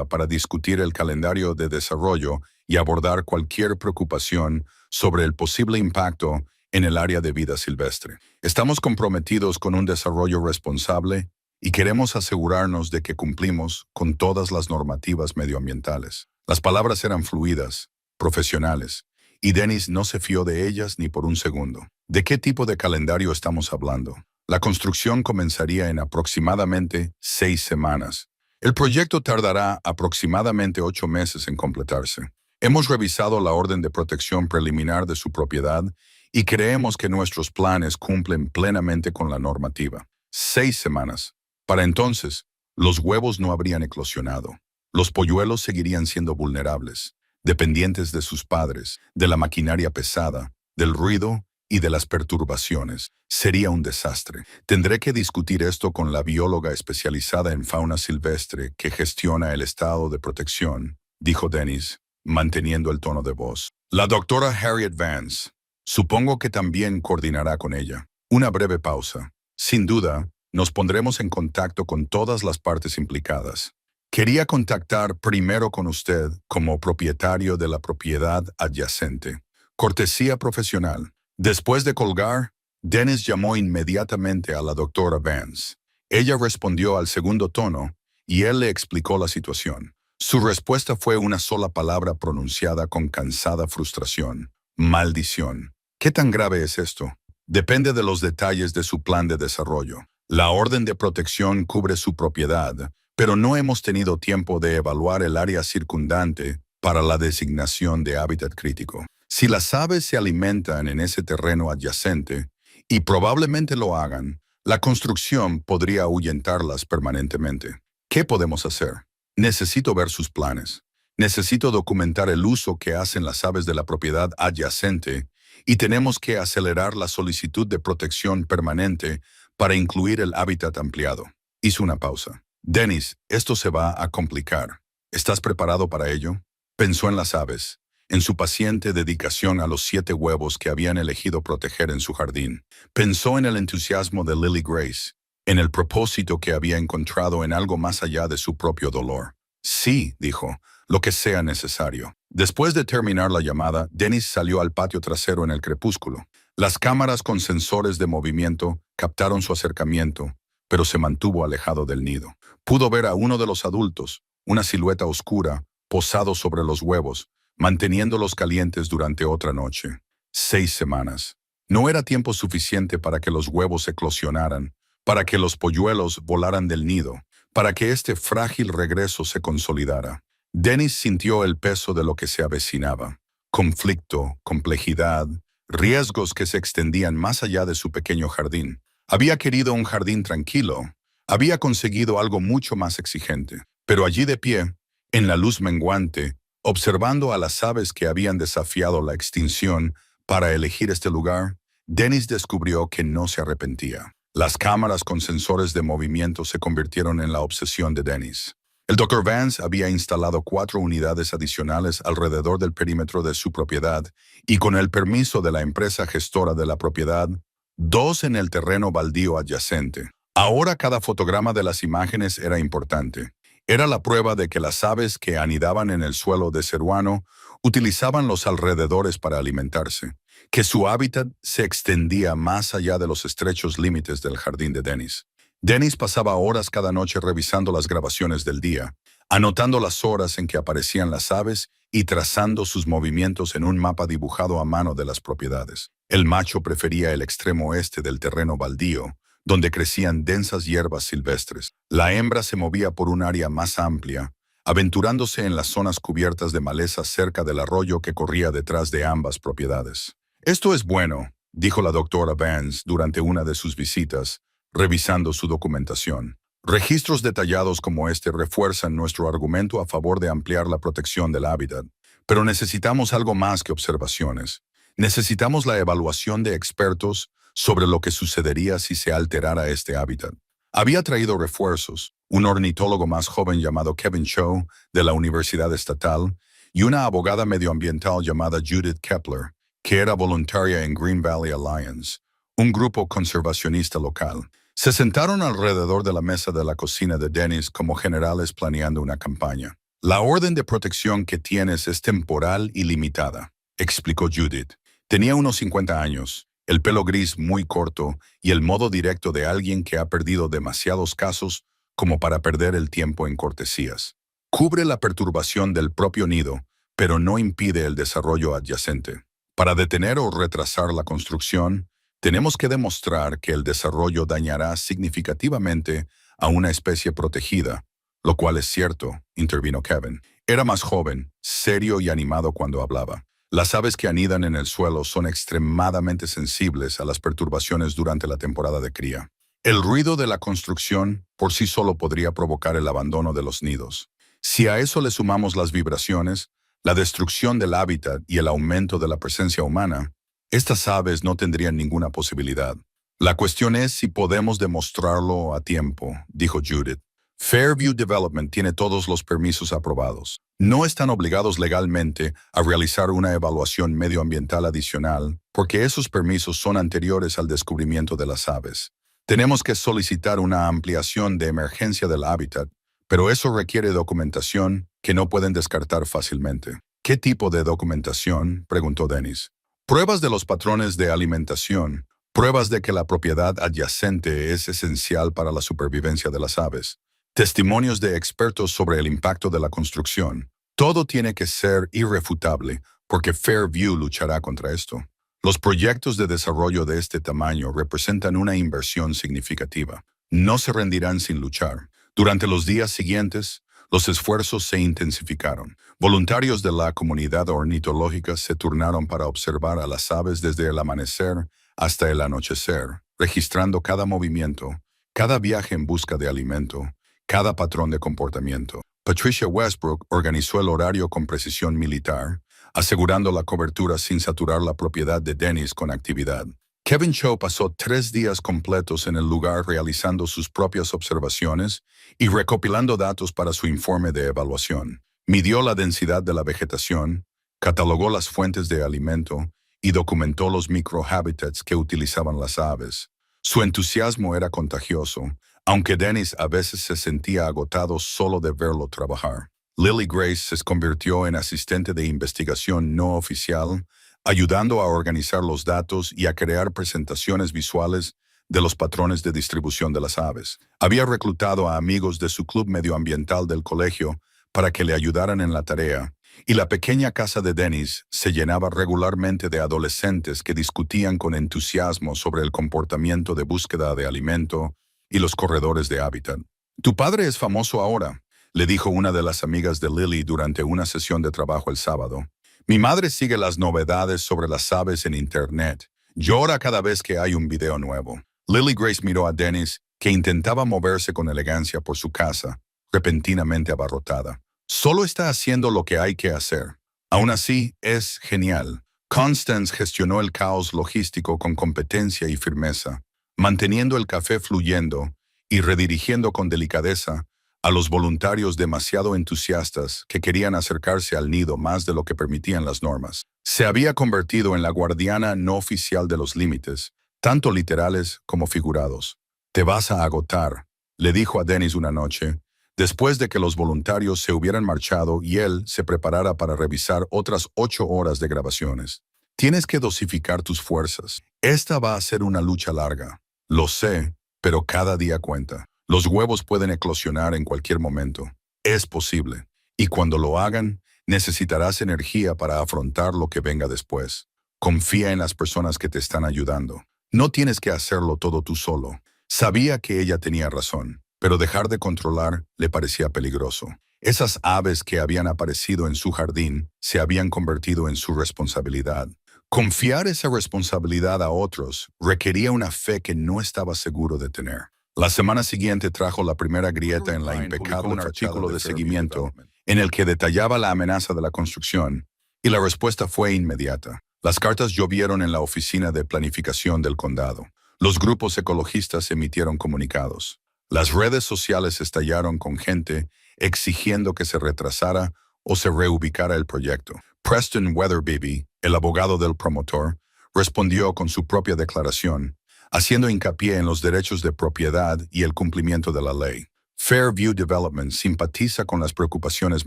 Para discutir el calendario de desarrollo y abordar cualquier preocupación sobre el posible impacto en el área de vida silvestre. Estamos comprometidos con un desarrollo responsable y queremos asegurarnos de que cumplimos con todas las normativas medioambientales». Las palabras eran fluidas, profesionales, y Dennis no se fió de ellas ni por un segundo. ¿De qué tipo de calendario estamos hablando? La construcción comenzaría en aproximadamente 6 semanas. El proyecto tardará aproximadamente 8 meses en completarse. Hemos revisado la orden de protección preliminar de su propiedad y creemos que nuestros planes cumplen plenamente con la normativa. 6 semanas. Para entonces, los huevos no habrían eclosionado. Los polluelos seguirían siendo vulnerables, dependientes de sus padres, de la maquinaria pesada, del ruido y de las perturbaciones. Sería un desastre. Tendré que discutir esto con la bióloga especializada en fauna silvestre que gestiona el estado de protección, dijo Dennis, manteniendo el tono de voz. La doctora Harriet Vance. Supongo que también coordinará con ella. Una breve pausa. Sin duda, nos pondremos en contacto con todas las partes implicadas. Quería contactar primero con usted como propietario de la propiedad adyacente. Cortesía profesional. Después de colgar, Dennis llamó inmediatamente a la doctora Vance. Ella respondió al segundo tono y él le explicó la situación. Su respuesta fue una sola palabra pronunciada con cansada frustración: maldición. ¿Qué tan grave es esto? Depende de los detalles de su plan de desarrollo. La orden de protección cubre su propiedad, pero no hemos tenido tiempo de evaluar el área circundante para la designación de hábitat crítico. Si las aves se alimentan en ese terreno adyacente, y probablemente lo hagan, la construcción podría ahuyentarlas permanentemente. ¿Qué podemos hacer? Necesito ver sus planes. Necesito documentar el uso que hacen las aves de la propiedad adyacente y tenemos que acelerar la solicitud de protección permanente para incluir el hábitat ampliado. Hizo una pausa. Dennis, esto se va a complicar. ¿Estás preparado para ello? Pensó en las aves, en su paciente dedicación a los 7 huevos que habían elegido proteger en su jardín. Pensó en el entusiasmo de Lily Grace, en el propósito que había encontrado en algo más allá de su propio dolor. Sí, dijo, lo que sea necesario. Después de terminar la llamada, Dennis salió al patio trasero en el crepúsculo. Las cámaras con sensores de movimiento captaron su acercamiento, pero se mantuvo alejado del nido. Pudo ver a uno de los adultos, una silueta oscura, posado sobre los huevos, manteniéndolos calientes durante otra noche. 6 semanas. No era tiempo suficiente para que los huevos eclosionaran, para que los polluelos volaran del nido, para que este frágil regreso se consolidara. Dennis sintió el peso de lo que se avecinaba. Conflicto, complejidad, riesgos que se extendían más allá de su pequeño jardín. Había querido un jardín tranquilo. Había conseguido algo mucho más exigente. Pero allí de pie, en la luz menguante, observando a las aves que habían desafiado la extinción para elegir este lugar, Dennis descubrió que no se arrepentía. Las cámaras con sensores de movimiento se convirtieron en la obsesión de Dennis. El Dr. Vance había instalado 4 unidades adicionales alrededor del perímetro de su propiedad y con el permiso de la empresa gestora de la propiedad, 2 en el terreno baldío adyacente. Ahora cada fotograma de las imágenes era importante. Era la prueba de que las aves que anidaban en el suelo de Ceruano utilizaban los alrededores para alimentarse, que su hábitat se extendía más allá de los estrechos límites del jardín de Dennis. Dennis pasaba horas cada noche revisando las grabaciones del día, anotando las horas en que aparecían las aves y trazando sus movimientos en un mapa dibujado a mano de las propiedades. El macho prefería el extremo oeste del terreno baldío, donde crecían densas hierbas silvestres. La hembra se movía por un área más amplia, aventurándose en las zonas cubiertas de maleza cerca del arroyo que corría detrás de ambas propiedades. Esto es bueno, dijo la doctora Vance durante una de sus visitas, revisando su documentación. Registros detallados como este refuerzan nuestro argumento a favor de ampliar la protección del hábitat. Pero necesitamos algo más que observaciones. Necesitamos la evaluación de expertos sobre lo que sucedería si se alterara este hábitat. Había traído refuerzos, un ornitólogo más joven llamado Kevin Cho, de la Universidad Estatal, y una abogada medioambiental llamada Judith Kepler, que era voluntaria en Green Valley Alliance, un grupo conservacionista local. Se sentaron alrededor de la mesa de la cocina de Dennis como generales planeando una campaña. La orden de protección que tienes es temporal y limitada, explicó Judith. Tenía unos 50 años, el pelo gris muy corto y el modo directo de alguien que ha perdido demasiados casos como para perder el tiempo en cortesías. Cubre la perturbación del propio nido, pero no impide el desarrollo adyacente. Para detener o retrasar la construcción, tenemos que demostrar que el desarrollo dañará significativamente a una especie protegida, lo cual es cierto, intervino Kevin. Era más joven, serio y animado cuando hablaba. Las aves que anidan en el suelo son extremadamente sensibles a las perturbaciones durante la temporada de cría. El ruido de la construcción por sí solo podría provocar el abandono de los nidos. Si a eso le sumamos las vibraciones, la destrucción del hábitat y el aumento de la presencia humana, estas aves no tendrían ninguna posibilidad. La cuestión es si podemos demostrarlo a tiempo, dijo Judith. Fairview Development tiene todos los permisos aprobados. No están obligados legalmente a realizar una evaluación medioambiental adicional porque esos permisos son anteriores al descubrimiento de las aves. Tenemos que solicitar una ampliación de emergencia del hábitat, pero eso requiere documentación que no pueden descartar fácilmente. ¿Qué tipo de documentación?, preguntó Dennis. Pruebas de los patrones de alimentación, pruebas de que la propiedad adyacente es esencial para la supervivencia de las aves. testimonios de expertos sobre el impacto de la construcción. Todo tiene que ser irrefutable, porque Fairview luchará contra esto. Los proyectos de desarrollo de este tamaño representan una inversión significativa. No se rendirán sin luchar. Durante los días siguientes, los esfuerzos se intensificaron. Voluntarios de la comunidad ornitológica se turnaron para observar a las aves desde el amanecer hasta el anochecer, registrando cada movimiento, cada viaje en busca de alimento, cada patrón de comportamiento. Patricia Westbrook organizó el horario con precisión militar, asegurando la cobertura sin saturar la propiedad de Dennis con actividad. Kevin Cho pasó 3 días completos en el lugar realizando sus propias observaciones y recopilando datos para su informe de evaluación. Midió la densidad de la vegetación, catalogó las fuentes de alimento y documentó los microhábitats que utilizaban las aves. Su entusiasmo era contagioso, aunque Dennis a veces se sentía agotado solo de verlo trabajar. Lily Grace se convirtió en asistente de investigación no oficial, ayudando a organizar los datos y a crear presentaciones visuales de los patrones de distribución de las aves. Había reclutado a amigos de su club medioambiental del colegio para que le ayudaran en la tarea, y la pequeña casa de Dennis se llenaba regularmente de adolescentes que discutían con entusiasmo sobre el comportamiento de búsqueda de alimento y los corredores de hábitat. «Tu padre es famoso ahora», le dijo una de las amigas de Lily durante una sesión de trabajo el sábado. «Mi madre sigue las novedades sobre las aves en Internet. Llora cada vez que hay un video nuevo». Lily Grace miró a Dennis, que intentaba moverse con elegancia por su casa, repentinamente abarrotada. «Solo está haciendo lo que hay que hacer. Aún así, es genial». Constance gestionó el caos logístico con competencia y firmeza, manteniendo el café fluyendo y redirigiendo con delicadeza a los voluntarios demasiado entusiastas que querían acercarse al nido más de lo que permitían las normas. Se había convertido en la guardiana no oficial de los límites, tanto literales como figurados. «Te vas a agotar», le dijo a Dennis una noche, después de que los voluntarios se hubieran marchado y él se preparara para revisar otras 8 horas de grabaciones. «Tienes que dosificar tus fuerzas. Esta va a ser una lucha larga». «Lo sé, pero cada día cuenta. Los huevos pueden eclosionar en cualquier momento. Es posible. Y cuando lo hagan, necesitarás energía para afrontar lo que venga después. Confía en las personas que te están ayudando. No tienes que hacerlo todo tú solo». Sabía que ella tenía razón, pero dejar de controlar le parecía peligroso. Esas aves que habían aparecido en su jardín se habían convertido en su responsabilidad. Confiar esa responsabilidad a otros requería una fe que no estaba seguro de tener. La semana siguiente trajo la primera grieta en la impecable artículo de seguimiento en el que detallaba la amenaza de la construcción, y la respuesta fue inmediata. Las cartas llovieron en la oficina de planificación del condado. Los grupos ecologistas emitieron comunicados. Las redes sociales estallaron con gente exigiendo que se retrasara o se reubicara el proyecto. Preston Weatherby, el abogado del promotor, respondió con su propia declaración, haciendo hincapié en los derechos de propiedad y el cumplimiento de la ley. Fairview Development simpatiza con las preocupaciones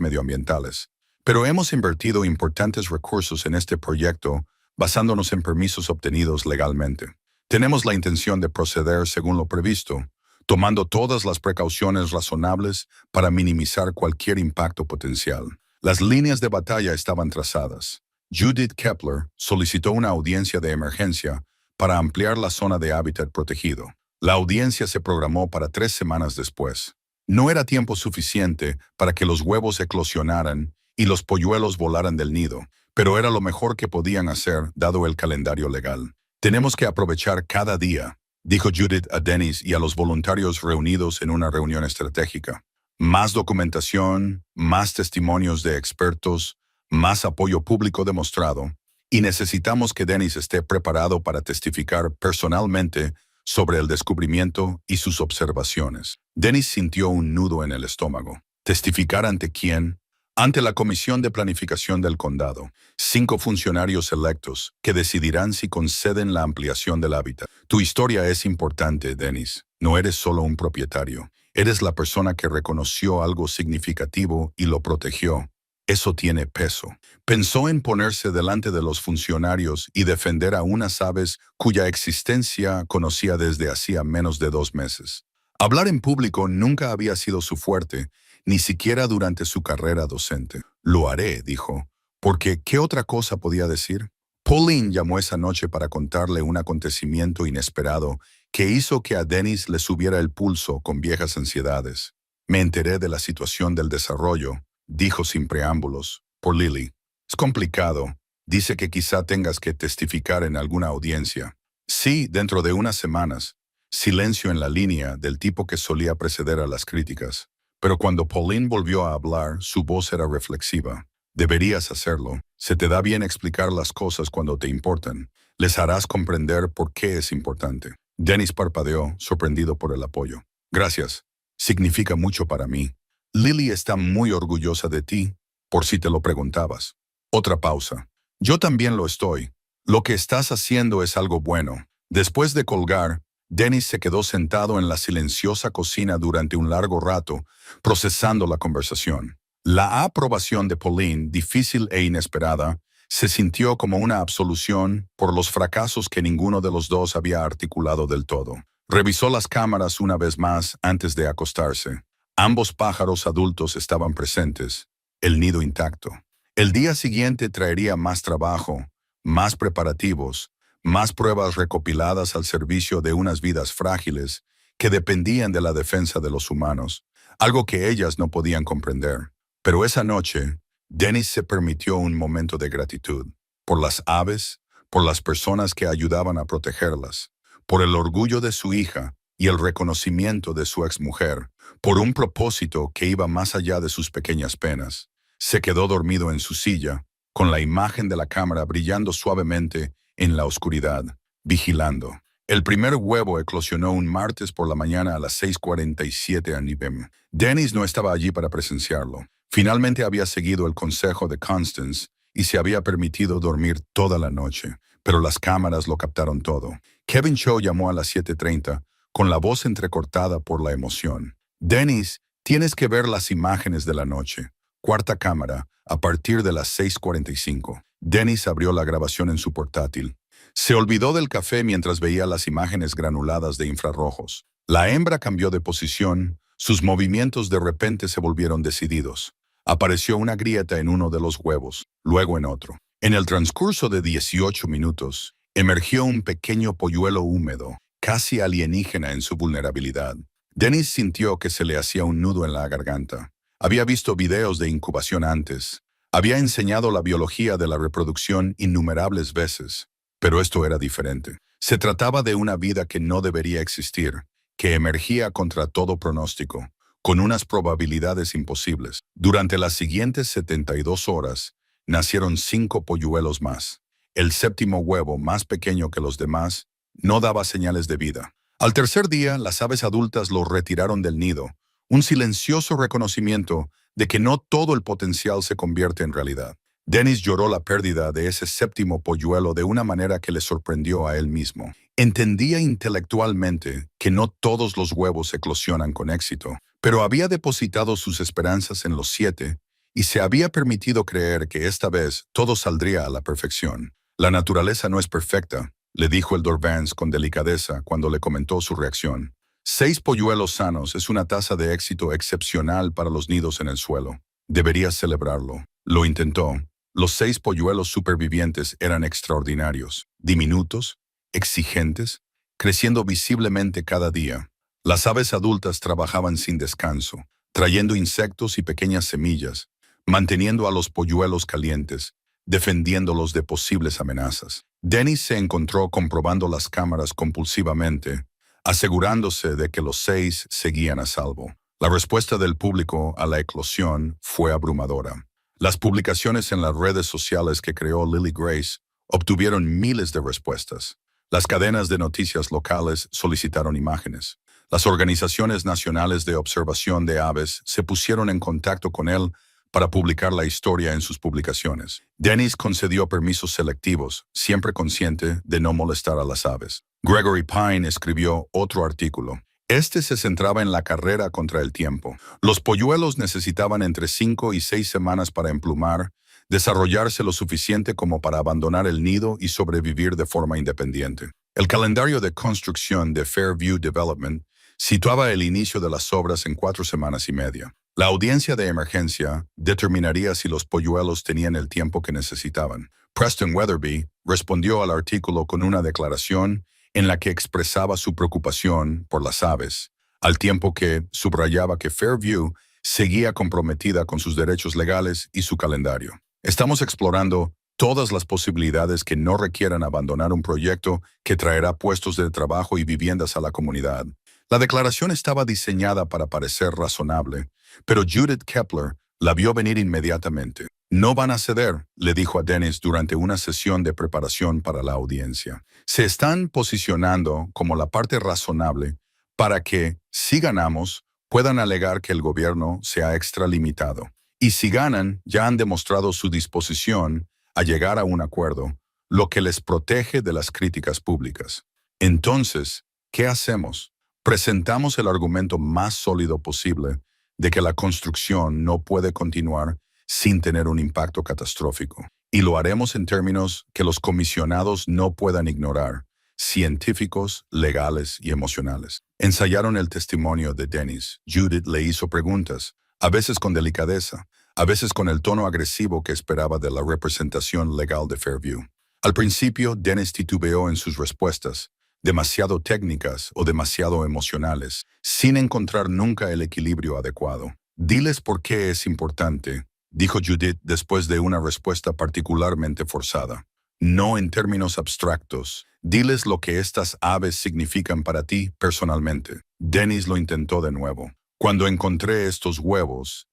medioambientales, pero hemos invertido importantes recursos en este proyecto basándonos en permisos obtenidos legalmente. Tenemos la intención de proceder según lo previsto, tomando todas las precauciones razonables para minimizar cualquier impacto potencial. Las líneas de batalla estaban trazadas. Judith Kepler solicitó una audiencia de emergencia para ampliar la zona de hábitat protegido. La audiencia se programó para 3 semanas después. No era tiempo suficiente para que los huevos eclosionaran y los polluelos volaran del nido, pero era lo mejor que podían hacer dado el calendario legal. «Tenemos que aprovechar cada día», dijo Judith a Dennis y a los voluntarios reunidos en una reunión estratégica. «Más documentación, más testimonios de expertos, más apoyo público demostrado, y necesitamos que Dennis esté preparado para testificar personalmente sobre el descubrimiento y sus observaciones». Dennis sintió un nudo en el estómago. ¿Testificar ante quién? Ante la Comisión de Planificación del Condado, 5 funcionarios electos que decidirán si conceden la ampliación del hábitat. Tu historia es importante, Dennis. No eres solo un propietario. Eres la persona que reconoció algo significativo y lo protegió. Eso tiene peso. Pensó en ponerse delante de los funcionarios y defender a unas aves cuya existencia conocía desde hacía menos de 2 meses. Hablar en público nunca había sido su fuerte, ni siquiera durante su carrera docente. Lo haré, dijo, porque ¿qué otra cosa podía decir? Pauline llamó esa noche para contarle un acontecimiento inesperado que hizo que a Dennis le subiera el pulso con viejas ansiedades. Me enteré de la situación del desarrollo, dijo sin preámbulos, por Lily. Es complicado. Dice que quizá tengas que testificar en alguna audiencia. Sí, dentro de unas semanas. Silencio en la línea del tipo que solía preceder a las críticas. Pero cuando Pauline volvió a hablar, su voz era reflexiva. Deberías hacerlo. Se te da bien explicar las cosas cuando te importan. Les harás comprender por qué es importante. Dennis parpadeó, sorprendido por el apoyo. Gracias. Significa mucho para mí. Lily está muy orgullosa de ti, por si te lo preguntabas. Otra pausa. Yo también lo estoy. Lo que estás haciendo es algo bueno. Después de colgar, Dennis se quedó sentado en la silenciosa cocina durante un largo rato, procesando la conversación. La aprobación de Pauline, difícil e inesperada, se sintió como una absolución por los fracasos que ninguno de los dos había articulado del todo. Revisó las cámaras una vez más antes de acostarse. Ambos pájaros adultos estaban presentes, el nido intacto. El día siguiente traería más trabajo, más preparativos, más pruebas recopiladas al servicio de unas vidas frágiles que dependían de la defensa de los humanos, algo que ellas no podían comprender. Pero esa noche, Dennis se permitió un momento de gratitud, por las aves, por las personas que ayudaban a protegerlas, por el orgullo de su hija y el reconocimiento de su exmujer, por un propósito que iba más allá de sus pequeñas penas. Se quedó dormido en su silla, con la imagen de la cámara brillando suavemente en la oscuridad, vigilando. El primer huevo eclosionó un martes por la mañana a las 6:47 am. Dennis no estaba allí para presenciarlo. Finalmente había seguido el consejo de Constance y se había permitido dormir toda la noche, pero las cámaras lo captaron todo. Kevin Shaw llamó a las 7:30, con la voz entrecortada por la emoción. Dennis, tienes que ver las imágenes de la noche. Cuarta cámara, a partir de las 6:45. Dennis abrió la grabación en su portátil. Se olvidó del café mientras veía las imágenes granuladas de infrarrojos. La hembra cambió de posición, sus movimientos de repente se volvieron decididos. Apareció una grieta en uno de los huevos, luego en otro. En el transcurso de 18 minutos, emergió un pequeño polluelo húmedo, casi alienígena en su vulnerabilidad. Dennis sintió que se le hacía un nudo en la garganta. Había visto videos de incubación antes. Había enseñado la biología de la reproducción innumerables veces. Pero esto era diferente. Se trataba de una vida que no debería existir, que emergía contra todo pronóstico, con unas probabilidades imposibles. Durante las siguientes 72 horas, nacieron 5 polluelos más. El séptimo huevo, más pequeño que los demás, no daba señales de vida. Al tercer día, las aves adultas lo retiraron del nido, un silencioso reconocimiento de que no todo el potencial se convierte en realidad. Dennis lloró la pérdida de ese séptimo polluelo de una manera que le sorprendió a él mismo. Entendía intelectualmente que no todos los huevos eclosionan con éxito, pero había depositado sus esperanzas en los 7 y se había permitido creer que esta vez todo saldría a la perfección. La naturaleza no es perfecta, le dijo el Vance con delicadeza cuando le comentó su reacción. 6 polluelos sanos es una tasa de éxito excepcional para los nidos en el suelo. Deberías celebrarlo. Lo intentó. Los 6 polluelos supervivientes eran extraordinarios, diminutos, exigentes, creciendo visiblemente cada día. Las aves adultas trabajaban sin descanso, trayendo insectos y pequeñas semillas, manteniendo a los polluelos calientes, defendiéndolos de posibles amenazas. Dennis se encontró comprobando las cámaras compulsivamente, asegurándose de que los 6 seguían a salvo. La respuesta del público a la eclosión fue abrumadora. Las publicaciones en las redes sociales que creó Lily Grace obtuvieron miles de respuestas. Las cadenas de noticias locales solicitaron imágenes. Las organizaciones nacionales de observación de aves se pusieron en contacto con él para publicar la historia en sus publicaciones. Dennis concedió permisos selectivos, siempre consciente de no molestar a las aves. Gregory Pine escribió otro artículo. Este se centraba en la carrera contra el tiempo. Los polluelos necesitaban entre 5 y 6 semanas para emplumar, desarrollarse lo suficiente como para abandonar el nido y sobrevivir de forma independiente. El calendario de construcción de Fairview Development Situaba el inicio de las obras en 4 semanas y media. La audiencia de emergencia determinaría si los polluelos tenían el tiempo que necesitaban. Preston Weatherby respondió al artículo con una declaración en la que expresaba su preocupación por las aves, al tiempo que subrayaba que Fairview seguía comprometida con sus derechos legales y su calendario. Estamos explorando todas las posibilidades que no requieran abandonar un proyecto que traerá puestos de trabajo y viviendas a la comunidad. La declaración estaba diseñada para parecer razonable, pero Judith Kepler la vio venir inmediatamente. No van a ceder, le dijo a Dennis durante una sesión de preparación para la audiencia. Se están posicionando como la parte razonable para que, si ganamos, puedan alegar que el gobierno se ha extralimitado. Y si ganan, ya han demostrado su disposición a llegar a un acuerdo, lo que les protege de las críticas públicas. Entonces, ¿qué hacemos? Presentamos el argumento más sólido posible de que la construcción no puede continuar sin tener un impacto catastrófico. Y lo haremos en términos que los comisionados no puedan ignorar, científicos, legales y emocionales. Ensayaron el testimonio de Dennis. Judith le hizo preguntas, a veces con delicadeza, a veces con el tono agresivo que esperaba de la representación legal de Fairview. Al principio, Dennis titubeó en sus respuestas, demasiado técnicas o demasiado emocionales, sin encontrar nunca el equilibrio adecuado. Diles por qué es importante, dijo Judith después de una respuesta particularmente forzada. No en términos abstractos. Diles lo que estas aves significan para ti personalmente. Dennis lo intentó de nuevo. Cuando encontré estos huevos,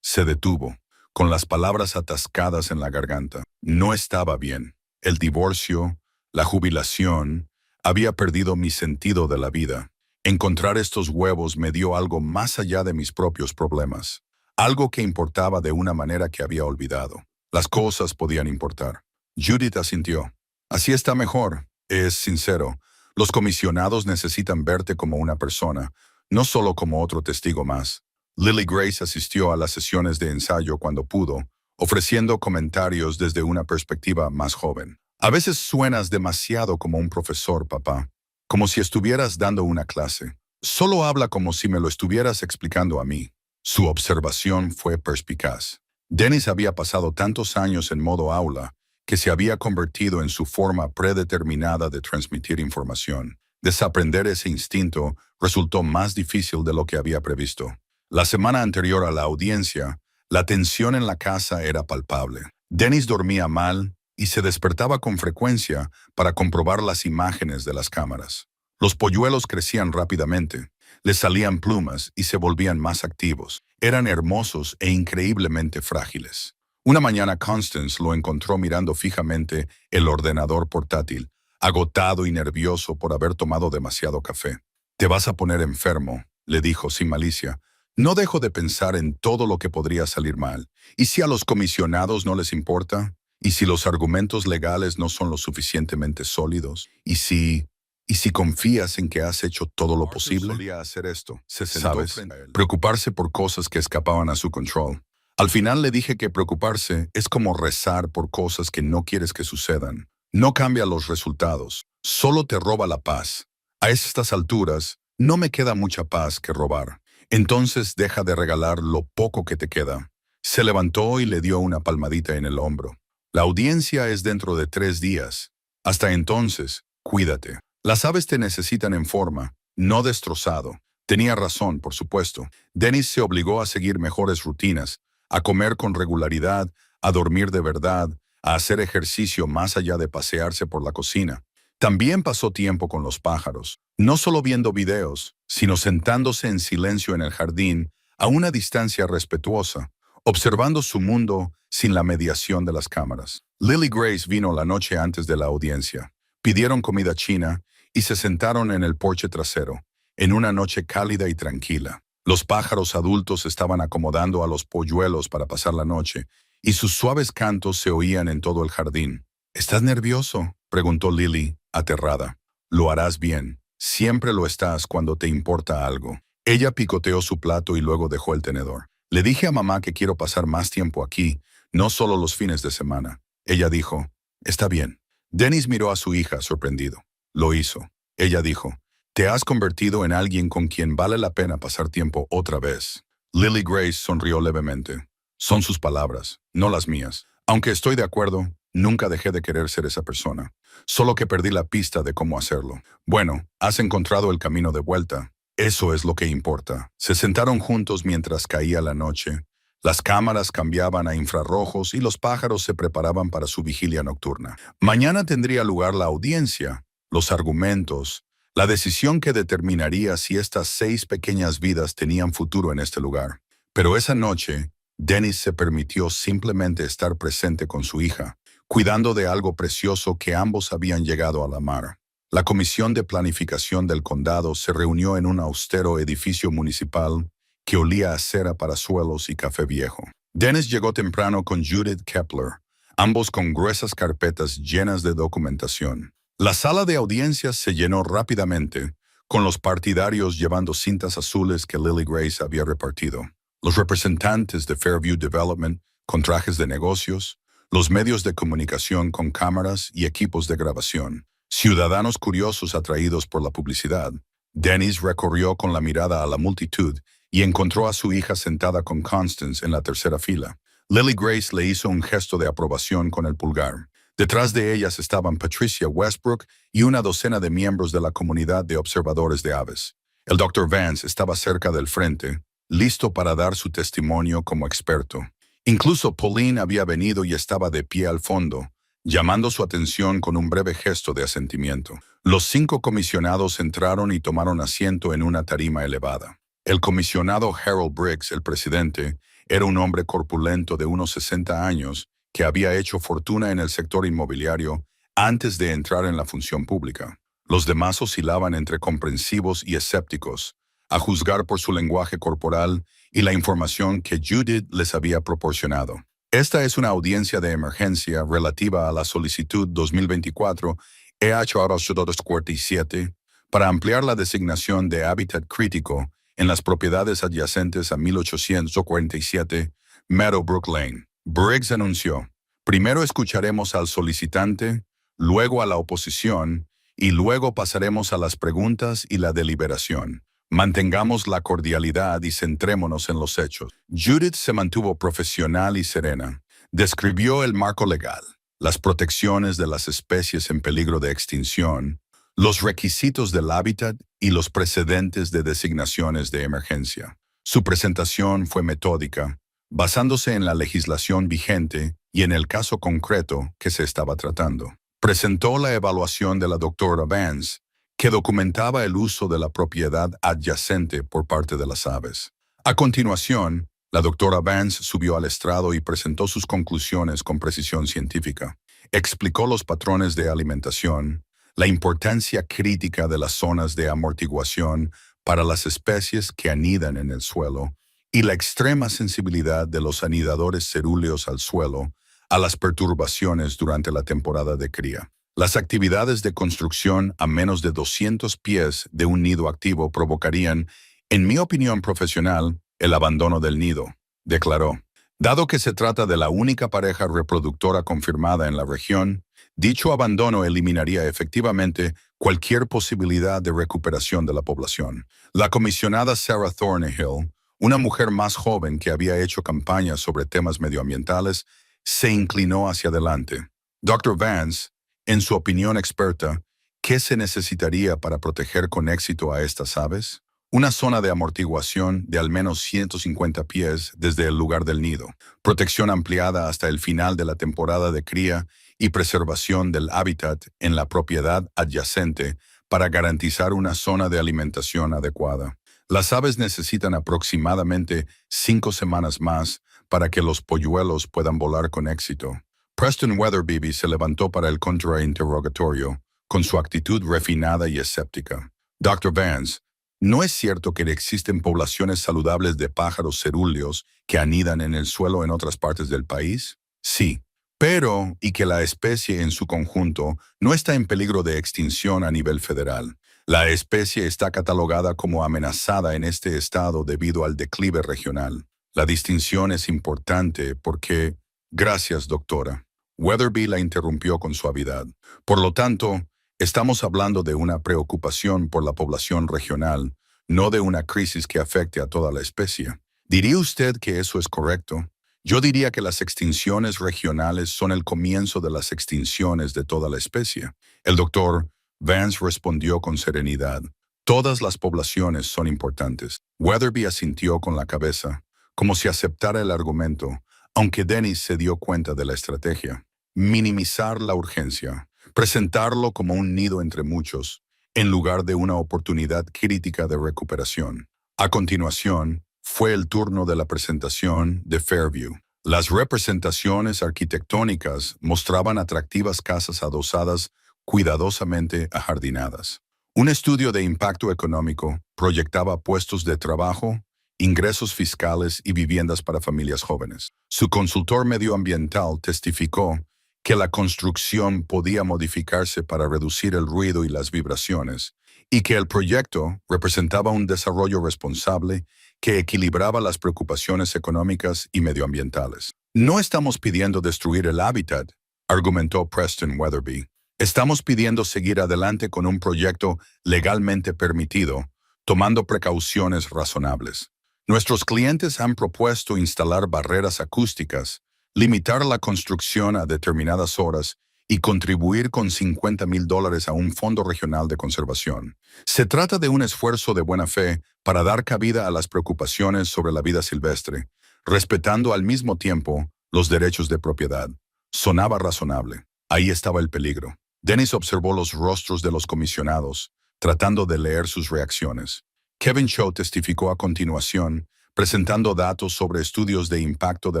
Se detuvo, con las palabras atascadas en la garganta. No estaba bien. El divorcio, la jubilación, había perdido mi sentido de la vida. Encontrar estos huevos me dio algo más allá de mis propios problemas. Algo que importaba de una manera que había olvidado. Las cosas podían importar. Judith asintió. Así está mejor. Es sincero. Los comisionados necesitan verte como una persona, no solo como otro testigo más. Lily Grace asistió a las sesiones de ensayo cuando pudo, ofreciendo comentarios desde una perspectiva más joven. A veces suenas demasiado como un profesor, papá, como si estuvieras dando una clase. Solo habla como si me lo estuvieras explicando a mí. Su observación fue perspicaz. Dennis había pasado tantos años en modo aula que se había convertido en su forma predeterminada de transmitir información. Desaprender ese instinto resultó más difícil de lo que había previsto. La semana anterior a la audiencia, la tensión en la casa era palpable. Dennis dormía mal y se despertaba con frecuencia para comprobar las imágenes de las cámaras. Los polluelos crecían rápidamente, les salían plumas y se volvían más activos. Eran hermosos e increíblemente frágiles. Una mañana Constance lo encontró mirando fijamente el ordenador portátil, agotado y nervioso por haber tomado demasiado café. «Te vas a poner enfermo», le dijo sin malicia. «No dejo de pensar en todo lo que podría salir mal. ¿Y si a los comisionados no les importa? ¿Y si los argumentos legales no son lo suficientemente sólidos? ¿Y si confías en que has hecho todo lo posible?» Solía hacer esto, ¿sabes? Preocuparse por cosas que escapaban a su control. Al final le dije que preocuparse es como rezar por cosas que no quieres que sucedan. No cambia los resultados, solo te roba la paz. A estas alturas, no me queda mucha paz que robar. Entonces deja de regalar lo poco que te queda. Se levantó y le dio una palmadita en el hombro. La audiencia es dentro de 3 días. Hasta entonces, cuídate. Las aves te necesitan en forma, no destrozado. Tenía razón, por supuesto. Dennis se obligó a seguir mejores rutinas, a comer con regularidad, a dormir de verdad, a hacer ejercicio más allá de pasearse por la cocina. También pasó tiempo con los pájaros, no solo viendo videos, sino sentándose en silencio en el jardín, a una distancia respetuosa, observando su mundo sin la mediación de las cámaras. Lily Grace vino la noche antes de la audiencia. Pidieron comida china y se sentaron en el porche trasero, en una noche cálida y tranquila. Los pájaros adultos estaban acomodando a los polluelos para pasar la noche, y sus suaves cantos se oían en todo el jardín. «¿Estás nervioso?», preguntó Lily, aterrada. «Lo harás bien. Siempre lo estás cuando te importa algo». Ella picoteó su plato y luego dejó el tenedor. «Le dije a mamá que quiero pasar más tiempo aquí, no solo los fines de semana». Ella dijo, «Está bien». Dennis miró a su hija sorprendido. «Lo hizo». Ella dijo, Te has convertido en alguien con quien vale la pena pasar tiempo otra vez. Lily Grace sonrió levemente. Son sus palabras, no las mías. Aunque estoy de acuerdo, nunca dejé de querer ser esa persona. Solo que perdí la pista de cómo hacerlo. Bueno, has encontrado el camino de vuelta. Eso es lo que importa. Se sentaron juntos mientras caía la noche. Las cámaras cambiaban a infrarrojos y los pájaros se preparaban para su vigilia nocturna. Mañana tendría lugar la audiencia, los argumentos, la decisión que determinaría si estas 6 pequeñas vidas tenían futuro en este lugar. Pero esa noche, Dennis se permitió simplemente estar presente con su hija, cuidando de algo precioso que ambos habían llegado a amar. La Comisión de Planificación del Condado se reunió en un austero edificio municipal que olía a cera para suelos y café viejo. Dennis llegó temprano con Judith Kepler, ambos con gruesas carpetas llenas de documentación. La sala de audiencias se llenó rápidamente, con los partidarios llevando cintas azules que Lily Grace había repartido, los representantes de Fairview Development con trajes de negocios, los medios de comunicación con cámaras y equipos de grabación, ciudadanos curiosos atraídos por la publicidad. Dennis recorrió con la mirada a la multitud y encontró a su hija sentada con Constance en la tercera fila. Lily Grace le hizo un gesto de aprobación con el pulgar. Detrás de ellas estaban Patricia Westbrook y una docena de miembros de la comunidad de observadores de aves. El Dr. Vance estaba cerca del frente, listo para dar su testimonio como experto. Incluso Pauline había venido y estaba de pie al fondo, llamando su atención con un breve gesto de asentimiento. Los 5 comisionados entraron y tomaron asiento en una tarima elevada. El comisionado Harold Briggs, el presidente, era un hombre corpulento de unos 60 años que había hecho fortuna en el sector inmobiliario antes de entrar en la función pública. Los demás oscilaban entre comprensivos y escépticos, a juzgar por su lenguaje corporal y la información que Judith les había proporcionado. Esta es una audiencia de emergencia relativa a la solicitud 2024 EHR 247 para ampliar la designación de hábitat crítico en las propiedades adyacentes a 1847 Meadowbrook Lane. Briggs anunció: primero escucharemos al solicitante, luego a la oposición y luego pasaremos a las preguntas y la deliberación. Mantengamos la cordialidad y centrémonos en los hechos. Judith se mantuvo profesional y serena. Describió el marco legal, las protecciones de las especies en peligro de extinción, los requisitos del hábitat y los precedentes de designaciones de emergencia. Su presentación fue metódica, basándose en la legislación vigente y en el caso concreto que se estaba tratando. Presentó la evaluación de la doctora Vance, que documentaba el uso de la propiedad adyacente por parte de las aves. A continuación, la doctora Vance subió al estrado y presentó sus conclusiones con precisión científica. Explicó los patrones de alimentación, la importancia crítica de las zonas de amortiguación para las especies que anidan en el suelo y la extrema sensibilidad de los anidadores cerúleos al suelo a las perturbaciones durante la temporada de cría. Las actividades de construcción a menos de 200 pies de un nido activo provocarían, en mi opinión profesional, el abandono del nido, declaró. Dado que se trata de la única pareja reproductora confirmada en la región, dicho abandono eliminaría efectivamente cualquier posibilidad de recuperación de la población. La comisionada Sarah Thornhill, una mujer más joven que había hecho campañas sobre temas medioambientales, se inclinó hacia adelante. Dr. Vance, en su opinión experta, ¿qué se necesitaría para proteger con éxito a estas aves? Una zona de amortiguación de al menos 150 pies desde el lugar del nido, protección ampliada hasta el final de la temporada de cría y preservación del hábitat en la propiedad adyacente para garantizar una zona de alimentación adecuada. Las aves necesitan aproximadamente 5 semanas más para que los polluelos puedan volar con éxito. Preston Weatherby se levantó para el contrainterrogatorio, con su actitud refinada y escéptica. Dr. Vance, ¿no es cierto que existen poblaciones saludables de pájaros cerúleos que anidan en el suelo en otras partes del país? Sí, pero y que la especie en su conjunto no está en peligro de extinción a nivel federal. La especie está catalogada como amenazada en este estado debido al declive regional. La distinción es importante porque... Gracias, doctora. Weatherby la interrumpió con suavidad. Por lo tanto, Estamos hablando de una preocupación por la población regional, no de una crisis que afecte a toda la especie. ¿Diría usted que eso es correcto? Yo diría que las extinciones regionales son el comienzo de las extinciones de toda la especie. El doctor Vance respondió con serenidad. Todas las poblaciones son importantes. Weatherby asintió con la cabeza, como si aceptara el argumento, aunque Dennis se dio cuenta de la estrategia. Minimizar la urgencia, presentarlo como un nido entre muchos, en lugar de una oportunidad crítica de recuperación. A continuación, fue el turno de la presentación de Fairview. Las representaciones arquitectónicas mostraban atractivas casas adosadas cuidadosamente ajardinadas. Un estudio de impacto económico proyectaba puestos de trabajo, ingresos fiscales y viviendas para familias jóvenes. Su consultor medioambiental testificó que la construcción podía modificarse para reducir el ruido y las vibraciones, y que el proyecto representaba un desarrollo responsable que equilibraba las preocupaciones económicas y medioambientales. No estamos pidiendo destruir el hábitat, argumentó Preston Weatherby. Estamos pidiendo seguir adelante con un proyecto legalmente permitido, tomando precauciones razonables. Nuestros clientes han propuesto instalar barreras acústicas, limitar la construcción a determinadas horas y contribuir con $50,000 a un fondo regional de conservación. Se trata de un esfuerzo de buena fe para dar cabida a las preocupaciones sobre la vida silvestre, respetando al mismo tiempo los derechos de propiedad. Sonaba razonable. Ahí estaba el peligro. Dennis observó los rostros de los comisionados, tratando de leer sus reacciones. Kevin Shaw testificó a continuación, presentando datos sobre estudios de impacto de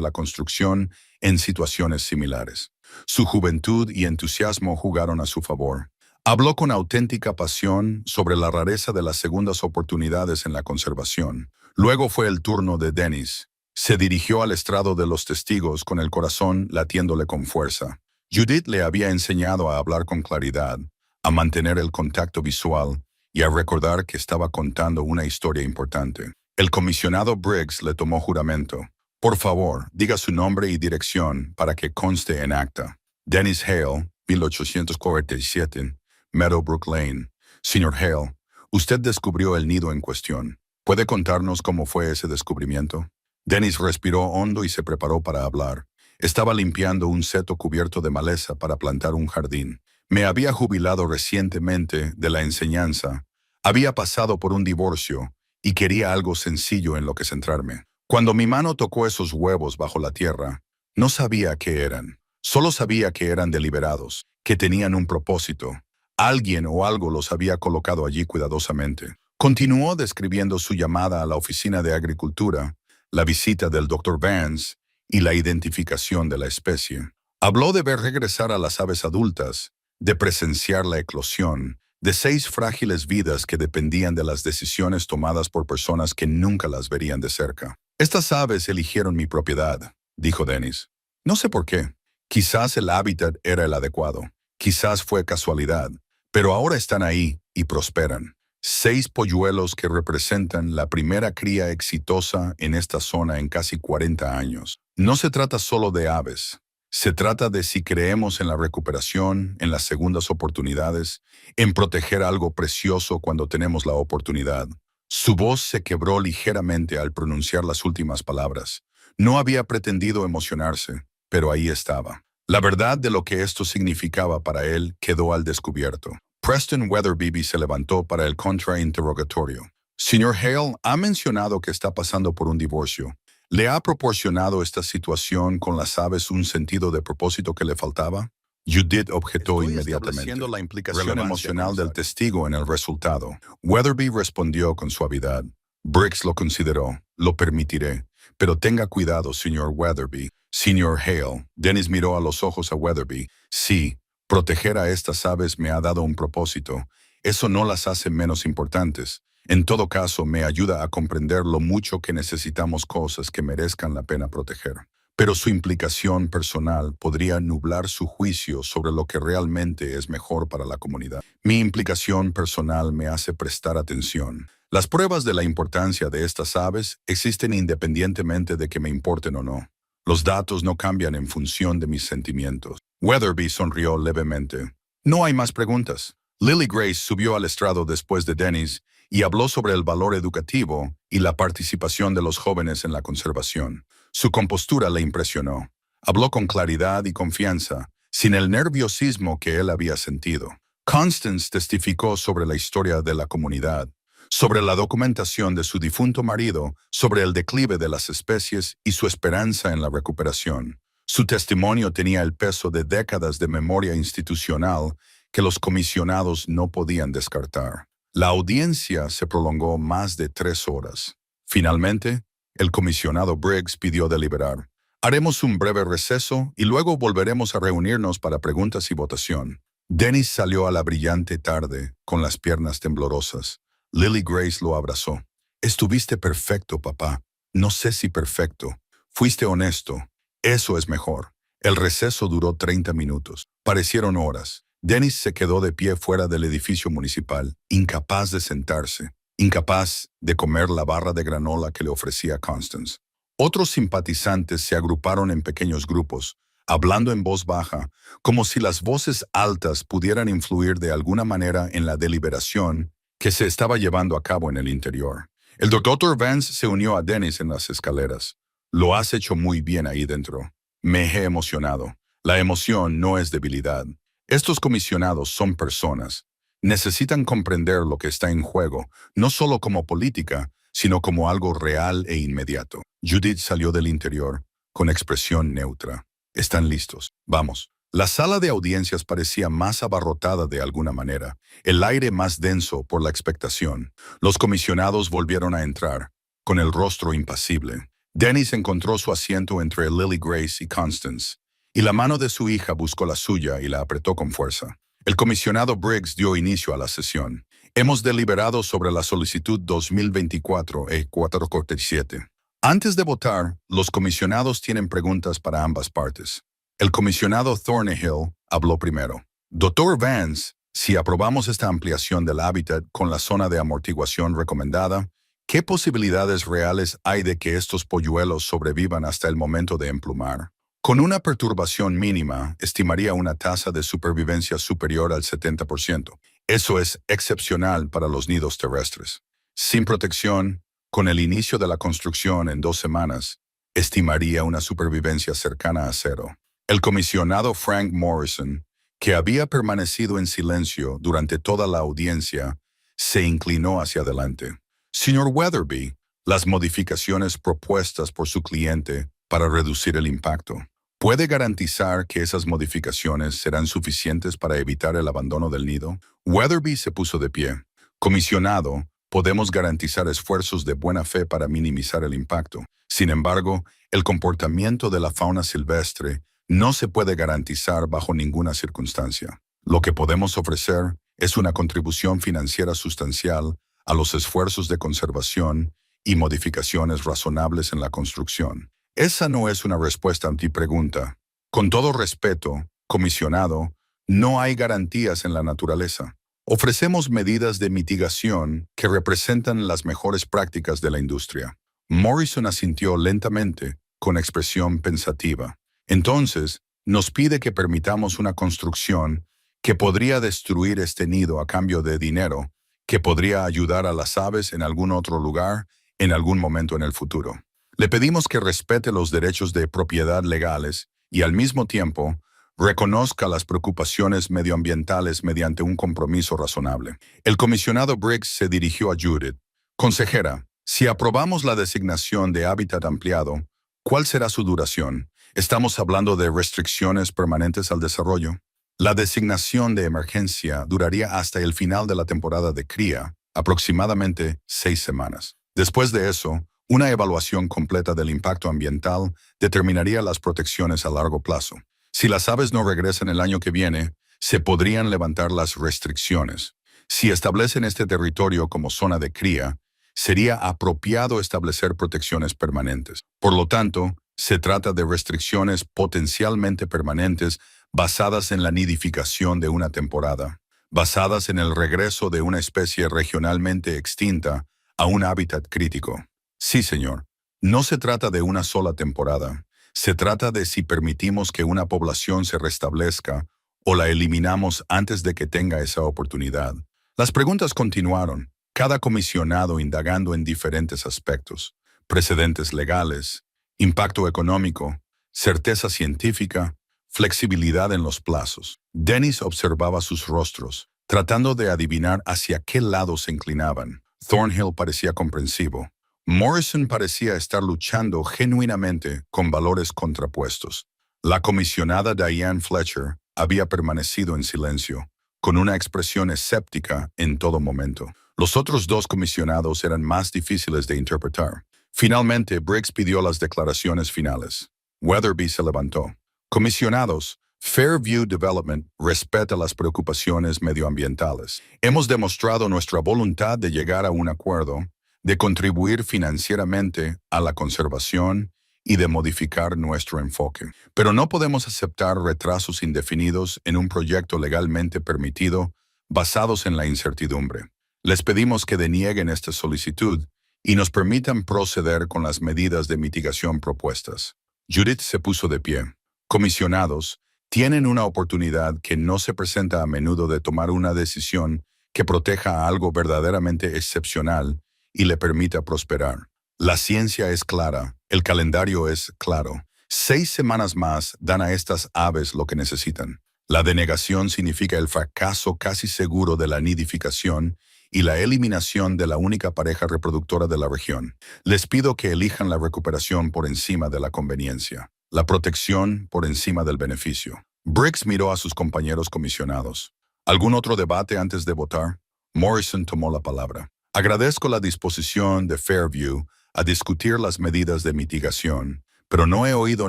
la construcción en situaciones similares. Su juventud y entusiasmo jugaron a su favor. Habló con auténtica pasión sobre la rareza de las segundas oportunidades en la conservación. Luego fue el turno de Dennis. Se dirigió al estrado de los testigos con el corazón latiéndole con fuerza. Judith le había enseñado a hablar con claridad, a mantener el contacto visual y a recordar que estaba contando una historia importante. El comisionado Briggs le tomó juramento. Por favor, diga su nombre y dirección para que conste en acta. Dennis Hale, 1847, Meadowbrook Lane. Señor Hale, usted descubrió el nido en cuestión. ¿Puede contarnos cómo fue ese descubrimiento? Dennis respiró hondo y se preparó para hablar. Estaba limpiando un seto cubierto de maleza para plantar un jardín. Me había jubilado recientemente de la enseñanza. Había pasado por un divorcio y quería algo sencillo en lo que centrarme. Cuando mi mano tocó esos huevos bajo la tierra, no sabía qué eran. Solo sabía que eran deliberados, que tenían un propósito. Alguien o algo los había colocado allí cuidadosamente. Continuó describiendo su llamada a la oficina de agricultura, la visita del Dr. Vance y la identificación de la especie. Habló de ver regresar a las aves adultas, de presenciar la eclosión, de 6 frágiles vidas que dependían de las decisiones tomadas por personas que nunca las verían de cerca. Estas aves eligieron mi propiedad, dijo Dennis. No sé por qué. Quizás el hábitat era el adecuado. Quizás fue casualidad. Pero ahora están ahí y prosperan. 6 polluelos que representan la primera cría exitosa en esta zona en casi 40 años. No se trata solo de aves. Se trata de si creemos en la recuperación, en las segundas oportunidades, en proteger algo precioso cuando tenemos la oportunidad. Su voz se quebró ligeramente al pronunciar las últimas palabras. No había pretendido emocionarse, pero ahí estaba. La verdad de lo que esto significaba para él quedó al descubierto. Preston Weatherby se levantó para el contrainterrogatorio. Señor Hale, ha mencionado que está pasando por un divorcio. ¿Le ha proporcionado esta situación con las aves un sentido de propósito que le faltaba? Judith objetó inmediatamente. La implicación emocional del testigo en el resultado. Weatherby respondió con suavidad. Briggs lo consideró. Lo permitiré. Pero tenga cuidado, señor Weatherby. Señor Hale. Dennis miró a los ojos a Weatherby. Sí, proteger a estas aves me ha dado un propósito. Eso no las hace menos importantes. En todo caso, me ayuda a comprender lo mucho que necesitamos cosas que merezcan la pena proteger. Pero su implicación personal podría nublar su juicio sobre lo que realmente es mejor para la comunidad. Mi implicación personal me hace prestar atención. Las pruebas de la importancia de estas aves existen independientemente de que me importen o no. Los datos no cambian en función de mis sentimientos. Weatherby sonrió levemente. No hay más preguntas. Lily Grace subió al estrado después de Dennis y habló sobre el valor educativo y la participación de los jóvenes en la conservación. Su compostura le impresionó. Habló con claridad y confianza, sin el nerviosismo que él había sentido. Constance testificó sobre la historia de la comunidad, sobre la documentación de su difunto marido, sobre el declive de las especies y su esperanza en la recuperación. Su testimonio tenía el peso de décadas de memoria institucional que los comisionados no podían descartar. La audiencia se prolongó más de 3 horas. Finalmente, el comisionado Briggs pidió deliberar. Haremos un breve receso y luego volveremos a reunirnos para preguntas y votación. Dennis salió a la brillante tarde, con las piernas temblorosas. Lily Grace lo abrazó. Estuviste perfecto, papá. No sé si perfecto. Fuiste honesto. Eso es mejor. El receso duró 30 minutos. Parecieron horas. Dennis se quedó de pie fuera del edificio municipal, incapaz de sentarse, incapaz de comer la barra de granola que le ofrecía Constance. Otros simpatizantes se agruparon en pequeños grupos, hablando en voz baja, como si las voces altas pudieran influir de alguna manera en la deliberación que se estaba llevando a cabo en el interior. El Dr. Vance se unió a Dennis en las escaleras. Lo has hecho muy bien ahí dentro. Me he emocionado. La emoción no es debilidad. Estos comisionados son personas. Necesitan comprender lo que está en juego, no solo como política, sino como algo real e inmediato. Judith salió del interior, con expresión neutra. Están listos. Vamos. La sala de audiencias parecía más abarrotada de alguna manera, el aire más denso por la expectación. Los comisionados volvieron a entrar, con el rostro impasible. Dennis encontró su asiento entre Lily Grace y Constance, y la mano de su hija buscó la suya y la apretó con fuerza. El comisionado Briggs dio inicio a la sesión. Hemos deliberado sobre la solicitud 2024-E447. Antes de votar, los comisionados tienen preguntas para ambas partes. El comisionado Thornhill habló primero. Dr. Vance, si aprobamos esta ampliación del hábitat con la zona de amortiguación recomendada, ¿qué posibilidades reales hay de que estos polluelos sobrevivan hasta el momento de emplumar? Con una perturbación mínima, estimaría una tasa de supervivencia superior al 70%. Eso es excepcional para los nidos terrestres. Sin protección, con el inicio de la construcción en 2 semanas, estimaría una supervivencia cercana a 0. El comisionado Frank Morrison, que había permanecido en silencio durante toda la audiencia, se inclinó hacia adelante. Señor Weatherby, las modificaciones propuestas por su cliente para reducir el impacto. ¿Puede garantizar que esas modificaciones serán suficientes para evitar el abandono del nido? Weatherby se puso de pie. Comisionado, podemos garantizar esfuerzos de buena fe para minimizar el impacto. Sin embargo, el comportamiento de la fauna silvestre no se puede garantizar bajo ninguna circunstancia. Lo que podemos ofrecer es una contribución financiera sustancial a los esfuerzos de conservación y modificaciones razonables en la construcción. Esa no es una respuesta a mi pregunta. Con todo respeto, comisionado, no hay garantías en la naturaleza. Ofrecemos medidas de mitigación que representan las mejores prácticas de la industria. Morrison asintió lentamente, con expresión pensativa. Entonces, nos pide que permitamos una construcción que podría destruir este nido a cambio de dinero, que podría ayudar a las aves en algún otro lugar, en algún momento en el futuro. Le pedimos que respete los derechos de propiedad legales y al mismo tiempo reconozca las preocupaciones medioambientales mediante un compromiso razonable. El comisionado Briggs se dirigió a Judith. Consejera, si aprobamos la designación de hábitat ampliado, ¿cuál será su duración? ¿Estamos hablando de restricciones permanentes al desarrollo? La designación de emergencia duraría hasta el final de la temporada de cría, aproximadamente 6 semanas. Después de eso, una evaluación completa del impacto ambiental determinaría las protecciones a largo plazo. Si las aves no regresan el año que viene, se podrían levantar las restricciones. Si establecen este territorio como zona de cría, sería apropiado establecer protecciones permanentes. Por lo tanto, se trata de restricciones potencialmente permanentes basadas en la nidificación de una temporada, basadas en el regreso de una especie regionalmente extinta a un hábitat crítico. Sí, señor. No se trata de una sola temporada. Se trata de si permitimos que una población se restablezca o la eliminamos antes de que tenga esa oportunidad? Las preguntas continuaron, cada comisionado indagando en diferentes aspectos: precedentes legales, impacto económico, certeza científica, flexibilidad en los plazos. Dennis observaba sus rostros, tratando de adivinar hacia qué lado se inclinaban. Thornhill parecía comprensivo. Morrison parecía estar luchando genuinamente con valores contrapuestos. La comisionada Diane Fletcher había permanecido en silencio, con una expresión escéptica en todo momento. Los otros dos comisionados eran más difíciles de interpretar. Finalmente, Briggs pidió las declaraciones finales. Weatherby se levantó. Comisionados, Fairview Development respeta las preocupaciones medioambientales. Hemos demostrado nuestra voluntad de llegar a un acuerdo, de contribuir financieramente a la conservación y de modificar nuestro enfoque. Pero no podemos aceptar retrasos indefinidos en un proyecto legalmente permitido basados en la incertidumbre. Les pedimos que denieguen esta solicitud y nos permitan proceder con las medidas de mitigación propuestas. Judith se puso de pie. Comisionados, tienen una oportunidad que no se presenta a menudo de tomar una decisión que proteja a algo verdaderamente excepcional y le permita prosperar. La ciencia es clara, el calendario es claro. 6 semanas más dan a estas aves lo que necesitan. La denegación significa el fracaso casi seguro de la nidificación y la eliminación de la única pareja reproductora de la región. Les pido que elijan la recuperación por encima de la conveniencia, la protección por encima del beneficio. Briggs miró a sus compañeros comisionados. ¿Algún otro debate antes de votar? Morrison tomó la palabra. Agradezco la disposición de Fairview a discutir las medidas de mitigación, pero no he oído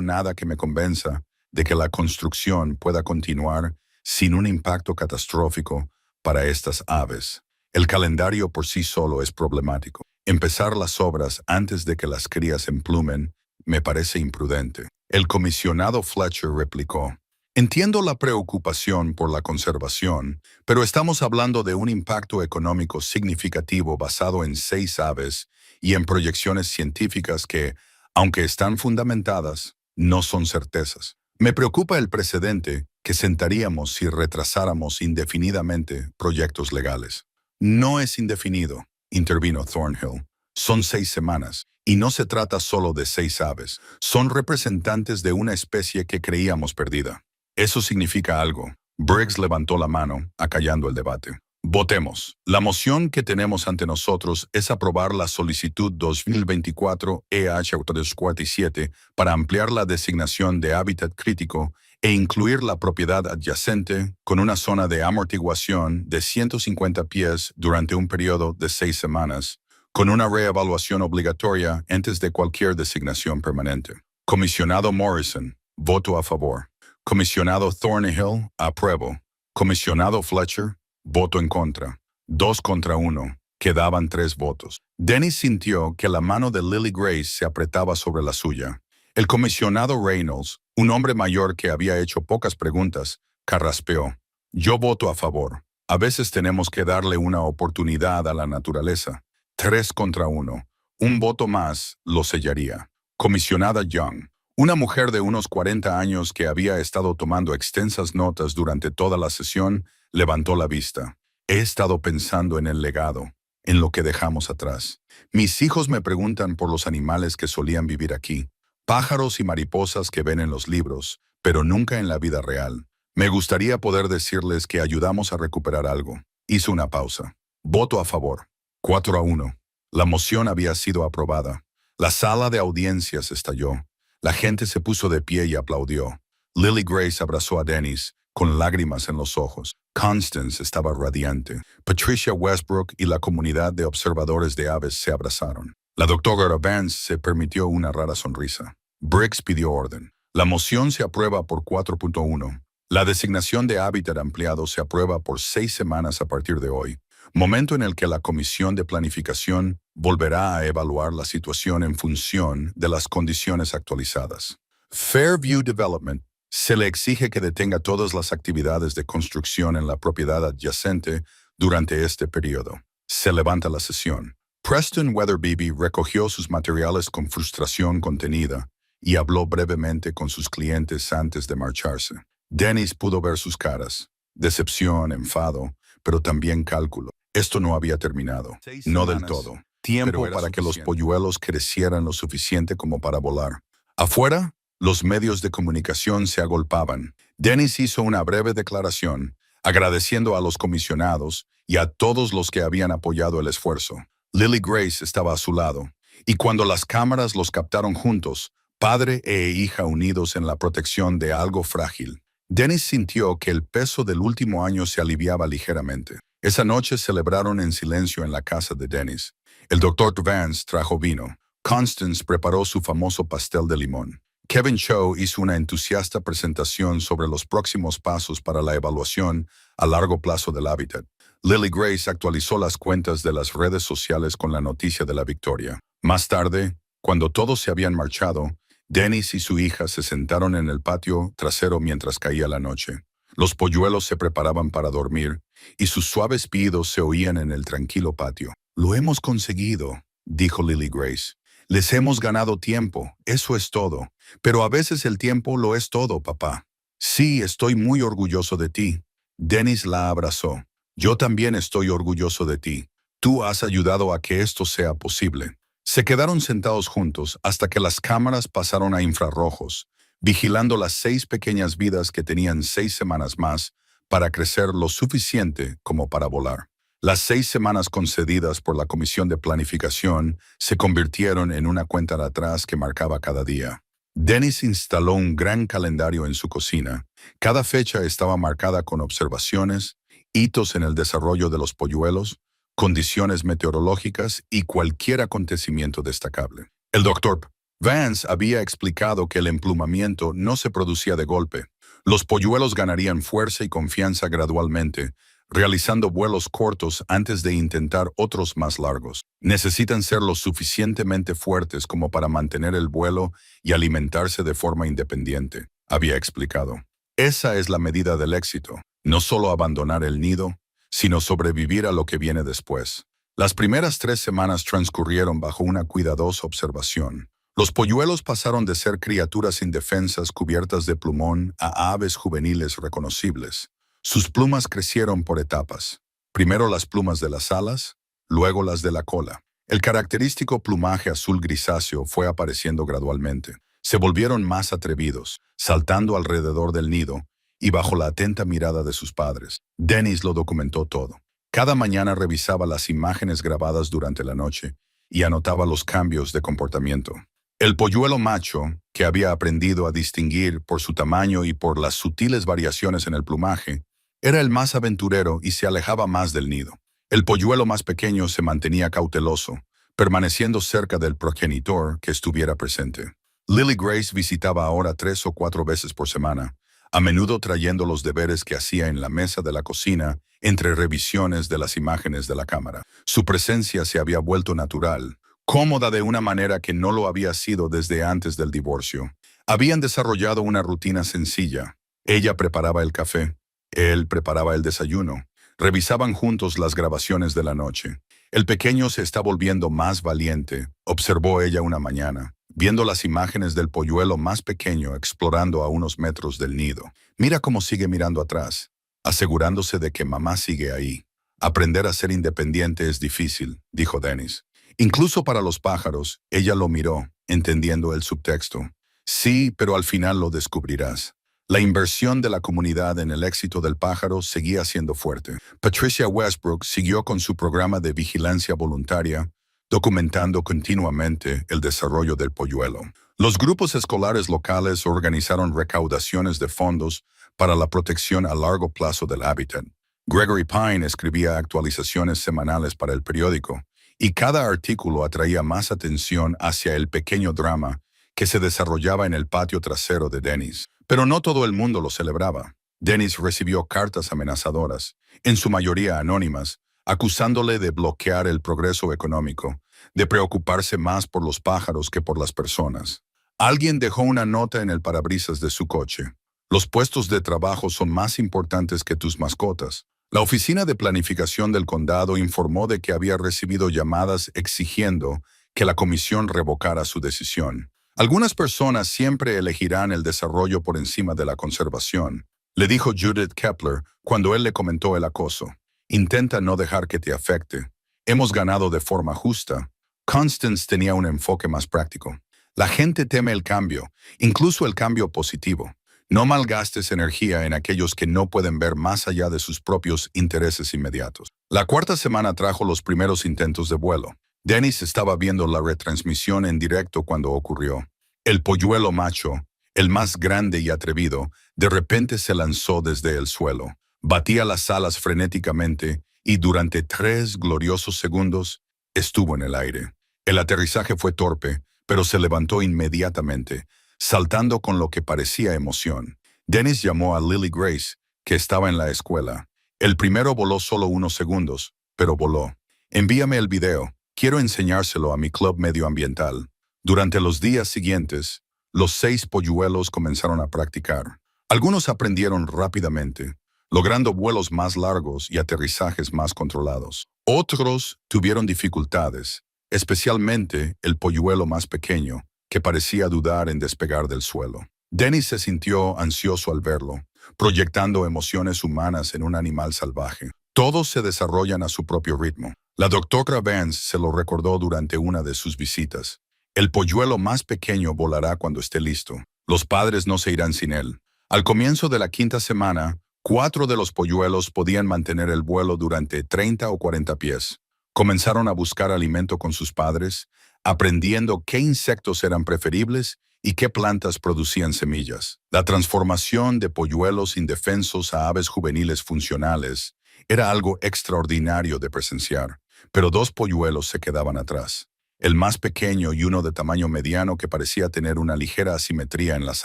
nada que me convenza de que la construcción pueda continuar sin un impacto catastrófico para estas aves. El calendario por sí solo es problemático. Empezar las obras antes de que las crías emplumen me parece imprudente. El comisionado Fletcher replicó: entiendo la preocupación por la conservación, pero estamos hablando de un impacto económico significativo basado en 6 aves y en proyecciones científicas que, aunque están fundamentadas, no son certezas. Me preocupa el precedente que sentaríamos si retrasáramos indefinidamente proyectos legales. No es indefinido, intervino Thornhill. Son 6 semanas, y no se trata solo de 6 aves. Son representantes de una especie que creíamos perdida. Eso significa algo. Briggs levantó la mano, acallando el debate. Votemos. La moción que tenemos ante nosotros es aprobar la solicitud 2024 EH-847 para ampliar la designación de hábitat crítico e incluir la propiedad adyacente con una zona de amortiguación de 150 pies durante un periodo de 6 semanas, con una reevaluación obligatoria antes de cualquier designación permanente. Comisionado Morrison, voto a favor. Comisionado Thornhill, apruebo. Comisionado Fletcher, voto en contra. 2 contra 1. Quedaban 3 votos. Dennis sintió que la mano de Lily Grace se apretaba sobre la suya. El comisionado Reynolds, un hombre mayor que había hecho pocas preguntas, carraspeó. Yo voto a favor. A veces tenemos que darle una oportunidad a la naturaleza. 3 contra 1. Un voto más lo sellaría. Comisionada Young, una mujer de unos 40 años que había estado tomando extensas notas durante toda la sesión, levantó la vista. He estado pensando en el legado, en lo que dejamos atrás. Mis hijos me preguntan por los animales que solían vivir aquí, pájaros y mariposas que ven en los libros, pero nunca en la vida real. Me gustaría poder decirles que ayudamos a recuperar algo. Hizo una pausa. Voto a favor. 4 a 1. La moción había sido aprobada. La sala de audiencias estalló. La gente se puso de pie y aplaudió. Lily Grace abrazó a Dennis, con lágrimas en los ojos. Constance estaba radiante. Patricia Westbrook y la comunidad de observadores de aves se abrazaron. La doctora Vance se permitió una rara sonrisa. Briggs pidió orden. La moción se aprueba por 4.1. La designación de hábitat ampliado se aprueba por 6 semanas a partir de hoy, momento en el que la Comisión de Planificación volverá a evaluar la situación en función de las condiciones actualizadas. Fairview Development se le exige que detenga todas las actividades de construcción en la propiedad adyacente durante este periodo. Se levanta la sesión. Preston Weatherby recogió sus materiales con frustración contenida y habló brevemente con sus clientes antes de marcharse. Dennis pudo ver sus caras. Decepción, enfado, pero también cálculo. Esto no había terminado. No del todo. Tiempo para que los polluelos crecieran lo suficiente como para volar. Afuera, los medios de comunicación se agolpaban. Dennis hizo una breve declaración, agradeciendo a los comisionados y a todos los que habían apoyado el esfuerzo. Lily Grace estaba a su lado, y cuando las cámaras los captaron juntos, padre e hija unidos en la protección de algo frágil, Dennis sintió que el peso del último año se aliviaba ligeramente. Esa noche celebraron en silencio en la casa de Dennis. El Dr. Vance trajo vino. Constance preparó su famoso pastel de limón. Kevin Cho hizo una entusiasta presentación sobre los próximos pasos para la evaluación a largo plazo del hábitat. Lily Grace actualizó las cuentas de las redes sociales con la noticia de la victoria. Más tarde, cuando todos se habían marchado, Dennis y su hija se sentaron en el patio trasero mientras caía la noche. Los polluelos se preparaban para dormir y sus suaves píos se oían en el tranquilo patio. «Lo hemos conseguido», dijo Lily Grace. «Les hemos ganado tiempo, eso es todo. Pero a veces el tiempo lo es todo, papá». «Sí, estoy muy orgulloso de ti». Dennis la abrazó. «Yo también estoy orgulloso de ti. Tú has ayudado a que esto sea posible». Se quedaron sentados juntos hasta que las cámaras pasaron a infrarrojos, vigilando las 6 pequeñas vidas que tenían 6 semanas más para crecer lo suficiente como para volar. Las 6 semanas concedidas por la Comisión de Planificación se convirtieron en una cuenta de atrás que marcaba cada día. Dennis instaló un gran calendario en su cocina. Cada fecha estaba marcada con observaciones, hitos en el desarrollo de los polluelos, condiciones meteorológicas y cualquier acontecimiento destacable. El Dr. Vance había explicado que el emplumamiento no se producía de golpe. Los polluelos ganarían fuerza y confianza gradualmente, realizando vuelos cortos antes de intentar otros más largos. Necesitan ser lo suficientemente fuertes como para mantener el vuelo y alimentarse de forma independiente, había explicado. Esa es la medida del éxito, no solo abandonar el nido, sino sobrevivir a lo que viene después. Las primeras 3 semanas transcurrieron bajo una cuidadosa observación. Los polluelos pasaron de ser criaturas indefensas cubiertas de plumón a aves juveniles reconocibles. Sus plumas crecieron por etapas. Primero las plumas de las alas, luego las de la cola. El característico plumaje azul grisáceo fue apareciendo gradualmente. Se volvieron más atrevidos, saltando alrededor del nido y bajo la atenta mirada de sus padres. Dennis lo documentó todo. Cada mañana revisaba las imágenes grabadas durante la noche y anotaba los cambios de comportamiento. El polluelo macho, que había aprendido a distinguir por su tamaño y por las sutiles variaciones en el plumaje, era el más aventurero y se alejaba más del nido. El polluelo más pequeño se mantenía cauteloso, permaneciendo cerca del progenitor que estuviera presente. Lily Grace visitaba ahora 3 o 4 veces por semana, a menudo trayendo los deberes que hacía en la mesa de la cocina entre revisiones de las imágenes de la cámara. Su presencia se había vuelto natural, cómoda de una manera que no lo había sido desde antes del divorcio. Habían desarrollado una rutina sencilla. Ella preparaba el café. Él preparaba el desayuno. Revisaban juntos las grabaciones de la noche. El pequeño se está volviendo más valiente, observó ella una mañana, viendo las imágenes del polluelo más pequeño explorando a unos metros del nido. Mira cómo sigue mirando atrás, asegurándose de que mamá sigue ahí. Aprender a ser independiente es difícil, dijo Dennis. Incluso para los pájaros, ella lo miró, entendiendo el subtexto. Sí, pero al final lo descubrirás. La inversión de la comunidad en el éxito del pájaro seguía siendo fuerte. Patricia Westbrook siguió con su programa de vigilancia voluntaria, documentando continuamente el desarrollo del polluelo. Los grupos escolares locales organizaron recaudaciones de fondos para la protección a largo plazo del hábitat. Gregory Pine escribía actualizaciones semanales para el periódico, y cada artículo atraía más atención hacia el pequeño drama que se desarrollaba en el patio trasero de Dennis. Pero no todo el mundo lo celebraba. Dennis recibió cartas amenazadoras, en su mayoría anónimas, acusándole de bloquear el progreso económico, de preocuparse más por los pájaros que por las personas. Alguien dejó una nota en el parabrisas de su coche. Los puestos de trabajo son más importantes que tus mascotas. La oficina de planificación del condado informó de que había recibido llamadas exigiendo que la comisión revocara su decisión. Algunas personas siempre elegirán el desarrollo por encima de la conservación, Le dijo Judith Kepler cuando él le comentó el acoso. Intenta no dejar que te afecte. Hemos ganado de forma justa. Constance tenía un enfoque más práctico. La gente teme el cambio, incluso el cambio positivo. No malgastes energía en aquellos que no pueden ver más allá de sus propios intereses inmediatos. La cuarta semana trajo los primeros intentos de vuelo. Dennis estaba viendo la retransmisión en directo cuando ocurrió. El polluelo macho, el más grande y atrevido, de repente se lanzó desde el suelo. Batía las alas frenéticamente y durante 3 gloriosos segundos estuvo en el aire. El aterrizaje fue torpe, pero se levantó inmediatamente, saltando con lo que parecía emoción. Dennis llamó a Lily Grace, que estaba en la escuela. El primero voló solo unos segundos, pero voló. Envíame el video. Quiero enseñárselo a mi club medioambiental. Durante los días siguientes, los 6 polluelos comenzaron a practicar. Algunos aprendieron rápidamente, logrando vuelos más largos y aterrizajes más controlados. Otros tuvieron dificultades, especialmente el polluelo más pequeño, que parecía dudar en despegar del suelo. Dennis se sintió ansioso al verlo, proyectando emociones humanas en un animal salvaje. Todos se desarrollan a su propio ritmo. La doctora Vance se lo recordó durante una de sus visitas. El polluelo más pequeño volará cuando esté listo. Los padres no se irán sin él. Al comienzo de la 5ª semana, 4 de los polluelos podían mantener el vuelo durante 30 o 40 pies. Comenzaron a buscar alimento con sus padres, aprendiendo qué insectos eran preferibles y qué plantas producían semillas. La transformación de polluelos indefensos a aves juveniles funcionales era algo extraordinario de presenciar, pero 2 polluelos se quedaban atrás. El más pequeño y uno de tamaño mediano que parecía tener una ligera asimetría en las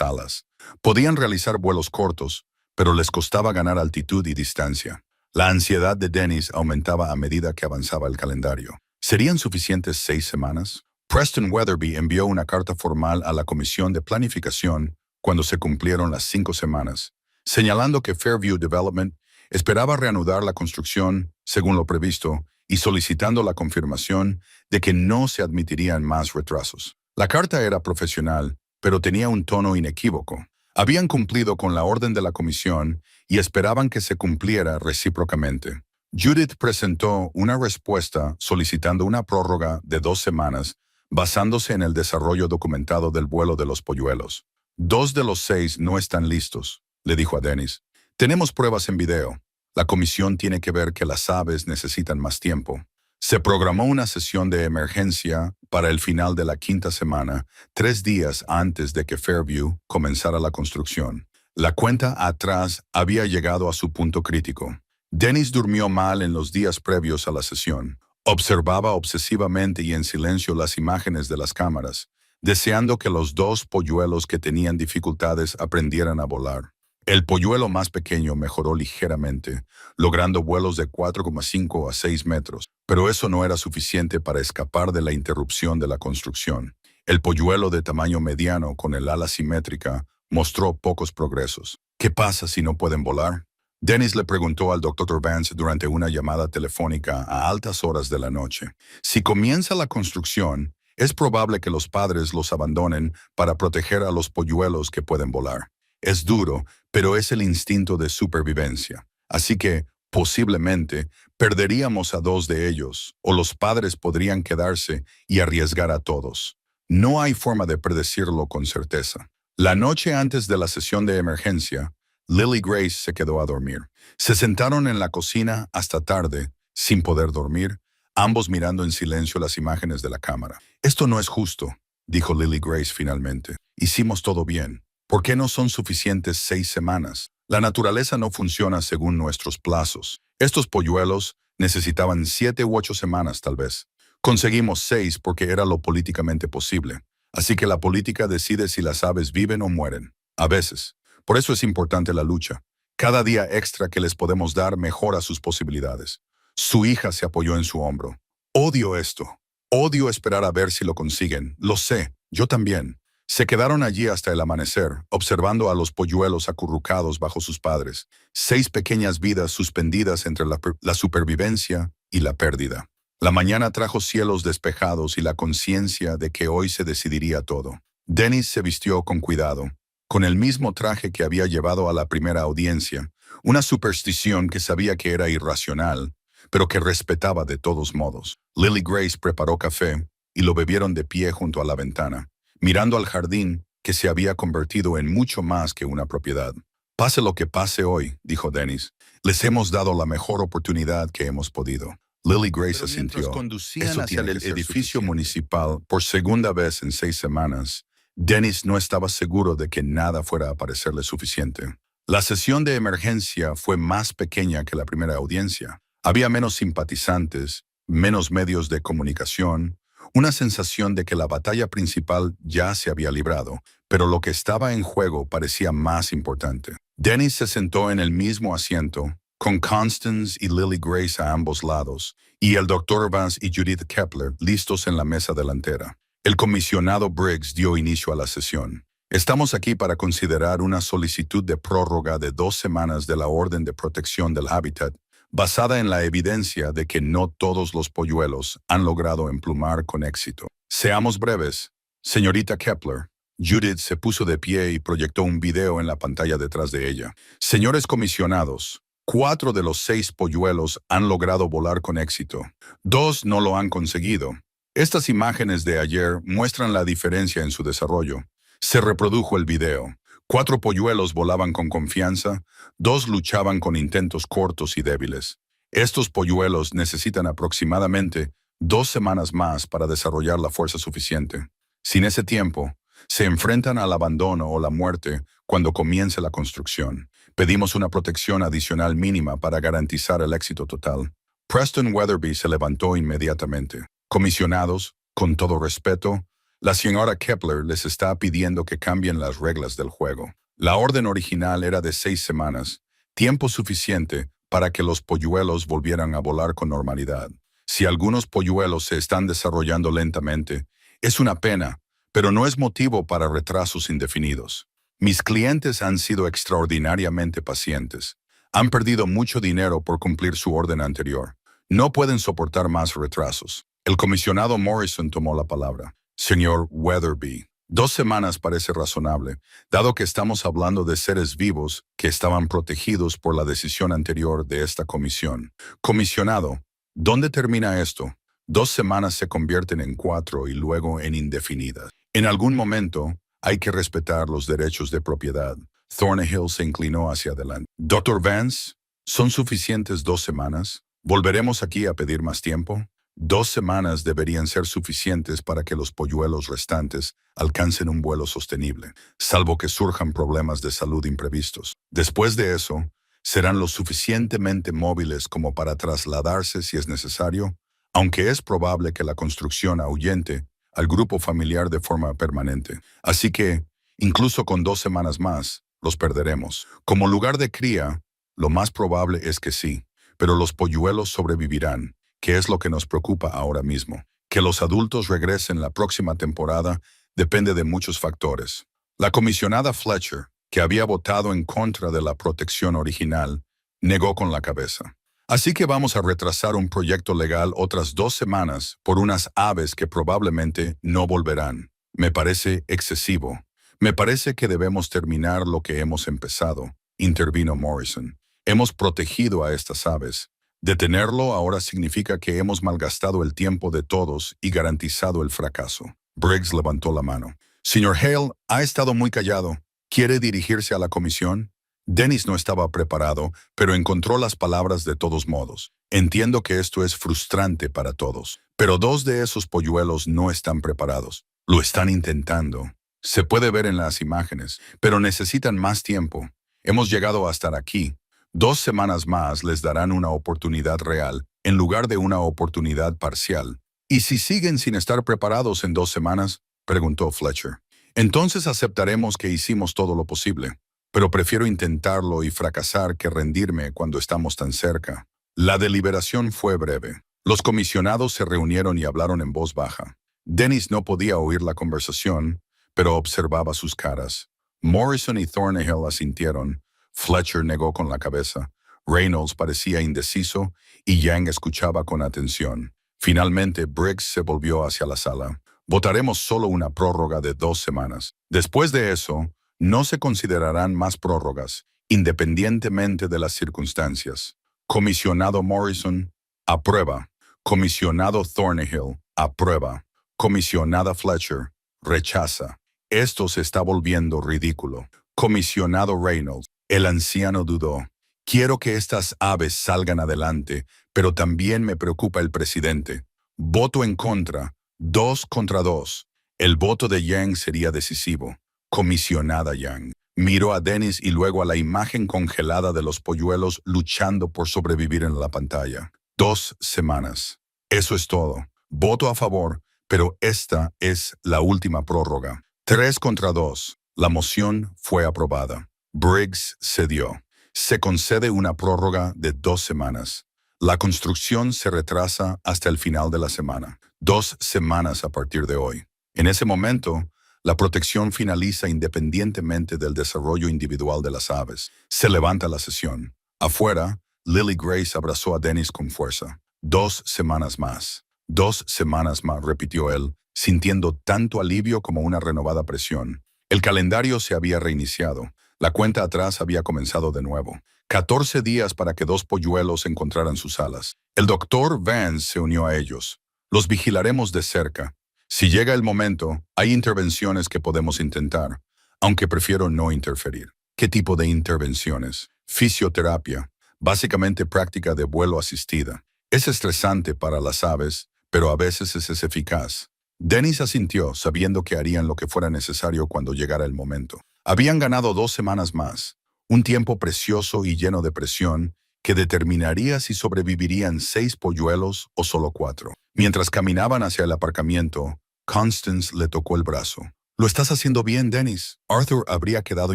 alas. Podían realizar vuelos cortos, pero les costaba ganar altitud y distancia. La ansiedad de Dennis aumentaba a medida que avanzaba el calendario. ¿Serían suficientes 6 semanas? Preston Weatherby envió una carta formal a la Comisión de Planificación cuando se cumplieron las 5 semanas, señalando que Fairview Development esperaba reanudar la construcción según lo previsto y solicitando la confirmación de que no se admitirían más retrasos. La carta era profesional, pero tenía un tono inequívoco. Habían cumplido con la orden de la comisión y esperaban que se cumpliera recíprocamente. Judith presentó una respuesta solicitando una prórroga de 2 semanas basándose en el desarrollo documentado del vuelo de los polluelos. 2 de los 6 no están listos, le dijo a Dennis. Tenemos pruebas en video. La comisión tiene que ver que las aves necesitan más tiempo. Se programó una sesión de emergencia para el final de la 5ª semana, 3 días antes de que Fairview comenzara la construcción. La cuenta atrás había llegado a su punto crítico. Dennis durmió mal en los días previos a la sesión. Observaba obsesivamente y en silencio las imágenes de las cámaras, deseando que los 2 polluelos que tenían dificultades aprendieran a volar. El polluelo más pequeño mejoró ligeramente, logrando vuelos de 4,5 a 6 metros, pero eso no era suficiente para escapar de la interrupción de la construcción. El polluelo de tamaño mediano con el ala simétrica mostró pocos progresos. ¿Qué pasa si no pueden volar? Dennis le preguntó al Dr. Vance durante una llamada telefónica a altas horas de la noche. Si comienza la construcción, es probable que los padres los abandonen para proteger a los polluelos que pueden volar. Es duro, pero es el instinto de supervivencia. Así que, posiblemente, perderíamos a 2 de ellos, o los padres podrían quedarse y arriesgar a todos. No hay forma de predecirlo con certeza. La noche antes de la sesión de emergencia, Lily Grace se quedó a dormir. Se sentaron en la cocina hasta tarde, sin poder dormir, ambos mirando en silencio las imágenes de la cámara. Esto no es justo, dijo Lily Grace finalmente. Hicimos todo bien. ¿Por qué no son suficientes 6 semanas? La naturaleza no funciona según nuestros plazos. Estos polluelos necesitaban 7 u 8 semanas tal vez. Conseguimos 6 porque era lo políticamente posible. Así que la política decide si las aves viven o mueren. A veces. Por eso es importante la lucha. Cada día extra que les podemos dar mejora sus posibilidades. Su hija se apoyó en su hombro. Odio esto. Odio esperar a ver si lo consiguen. Lo sé. Yo también. Se quedaron allí hasta el amanecer, observando a los polluelos acurrucados bajo sus padres. 6 pequeñas vidas suspendidas entre la supervivencia y la pérdida. La mañana trajo cielos despejados y la conciencia de que hoy se decidiría todo. Dennis se vistió con cuidado. con el mismo traje que había llevado a la primera audiencia, una superstición que sabía que era irracional, pero que respetaba de todos modos. Lily Grace preparó café y lo bebieron de pie junto a la ventana, mirando al jardín que se había convertido en mucho más que una propiedad. Pase lo que pase hoy, dijo Dennis, les hemos dado la mejor oportunidad que hemos podido. Lily Grace asintió. Conducían hacia el edificio municipal por segunda vez en 6 semanas. Dennis no estaba seguro de que nada fuera a parecerle suficiente. La sesión de emergencia fue más pequeña que la primera audiencia. Había menos simpatizantes, menos medios de comunicación, una sensación de que la batalla principal ya se había librado, pero lo que estaba en juego parecía más importante. Dennis se sentó en el mismo asiento, con Constance y Lily Grace a ambos lados, y el Dr. Vance y Judith Kepler listos en la mesa delantera. El comisionado Briggs dio inicio a la sesión. Estamos aquí para considerar una solicitud de prórroga de 2 semanas de la Orden de Protección del Hábitat, basada en la evidencia de que no todos los polluelos han logrado emplumar con éxito. Seamos breves. Señorita Kepler. Judith se puso de pie y proyectó un video en la pantalla detrás de ella. Señores comisionados, 4 de los 6 polluelos han logrado volar con éxito. 2 no lo han conseguido. Estas imágenes de ayer muestran la diferencia en su desarrollo. Se reprodujo el video. 4 polluelos volaban con confianza, 2 luchaban con intentos cortos y débiles. Estos polluelos necesitan aproximadamente 2 semanas más para desarrollar la fuerza suficiente. Sin ese tiempo, se enfrentan al abandono o la muerte cuando comience la construcción. Pedimos una protección adicional mínima para garantizar el éxito total. Preston Weatherby se levantó inmediatamente. Comisionados, con todo respeto, la señora Kepler les está pidiendo que cambien las reglas del juego. La orden original era de 6 semanas, tiempo suficiente para que los polluelos volvieran a volar con normalidad. Si algunos polluelos se están desarrollando lentamente, es una pena, pero no es motivo para retrasos indefinidos. Mis clientes han sido extraordinariamente pacientes. Han perdido mucho dinero por cumplir su orden anterior. No pueden soportar más retrasos. El comisionado Morrison tomó la palabra. Señor Weatherby, 2 semanas parece razonable, dado que estamos hablando de seres vivos que estaban protegidos por la decisión anterior de esta comisión. Comisionado, ¿dónde termina esto? 2 semanas se convierten en 4 y luego en indefinidas. En algún momento, hay que respetar los derechos de propiedad. Thornhill se inclinó hacia adelante. Dr. Vance, ¿son suficientes 2 semanas? ¿Volveremos aquí a pedir más tiempo? 2 semanas deberían ser suficientes para que los polluelos restantes alcancen un vuelo sostenible, salvo que surjan problemas de salud imprevistos. Después de eso, serán lo suficientemente móviles como para trasladarse si es necesario, aunque es probable que la construcción ahuyente al grupo familiar de forma permanente. Así que, incluso con 2 semanas más, los perderemos. Como lugar de cría, lo más probable es que sí, pero los polluelos sobrevivirán, que es lo que nos preocupa ahora mismo. Que los adultos regresen la próxima temporada depende de muchos factores. La comisionada Fletcher, que había votado en contra de la protección original, negó con la cabeza. Así que vamos a retrasar un proyecto legal otras 2 semanas por unas aves que probablemente no volverán. Me parece excesivo. Me parece que debemos terminar lo que hemos empezado, intervino Morrison. Hemos protegido a estas aves. Detenerlo ahora significa que hemos malgastado el tiempo de todos y garantizado el fracaso. Briggs levantó la mano. Señor Hale, ha estado muy callado. ¿Quiere dirigirse a la comisión? Dennis no estaba preparado, pero encontró las palabras de todos modos. Entiendo que esto es frustrante para todos, pero 2 de esos polluelos no están preparados. Lo están intentando. Se puede ver en las imágenes, pero necesitan más tiempo. Hemos llegado a estar aquí. 2 semanas más les darán una oportunidad real, en lugar de una oportunidad parcial. ¿Y si siguen sin estar preparados en 2 semanas? Preguntó Fletcher. Entonces aceptaremos que hicimos todo lo posible, pero prefiero intentarlo y fracasar que rendirme cuando estamos tan cerca. La deliberación fue breve. Los comisionados se reunieron y hablaron en voz baja. Dennis no podía oír la conversación, pero observaba sus caras. Morrison y Thornhill asintieron. Fletcher negó con la cabeza. Reynolds parecía indeciso y Yang escuchaba con atención. Finalmente, Briggs se volvió hacia la sala. Votaremos solo una prórroga de 2 semanas. Después de eso, No se considerarán más prórrogas, independientemente de las circunstancias. Comisionado Morrison, aprueba. Comisionado Thornhill, aprueba. Comisionada Fletcher, rechaza. Esto se está volviendo ridículo. Comisionado Reynolds, el anciano dudó. Quiero que estas aves salgan adelante, pero también me preocupa el presidente. Voto en contra, 2 contra 2. El voto de Yang sería decisivo. Comisionada Yang miró a Dennis y luego a la imagen congelada de los polluelos luchando por sobrevivir en la pantalla. 2 semanas. Eso es todo. Voto a favor, pero esta es la última prórroga. 3 contra 2. La moción fue aprobada. Briggs cedió. Se concede una prórroga de 2 semanas. La construcción se retrasa hasta el final de la semana. 2 semanas a partir de hoy. En ese momento, la protección finaliza independientemente del desarrollo individual de las aves. Se levanta la sesión. Afuera, Lily Grace abrazó a Dennis con fuerza. 2 semanas más. 2 semanas más, repitió él, sintiendo tanto alivio como una renovada presión. El calendario se había reiniciado. La cuenta atrás había comenzado de nuevo. 14 días para que 2 polluelos encontraran sus alas. El doctor Vance se unió a ellos. Los vigilaremos de cerca. Si llega el momento, hay intervenciones que podemos intentar, aunque prefiero no interferir. ¿Qué tipo de intervenciones? Fisioterapia, básicamente práctica de vuelo asistida. Es estresante para las aves, pero a veces es eficaz. Dennis asintió, sabiendo que harían lo que fuera necesario cuando llegara el momento. Habían ganado 2 semanas más, un tiempo precioso y lleno de presión que determinaría si sobrevivirían 6 polluelos o solo 4. Mientras caminaban hacia el aparcamiento, Constance le tocó el brazo. «Lo estás haciendo bien, Dennis». Arthur habría quedado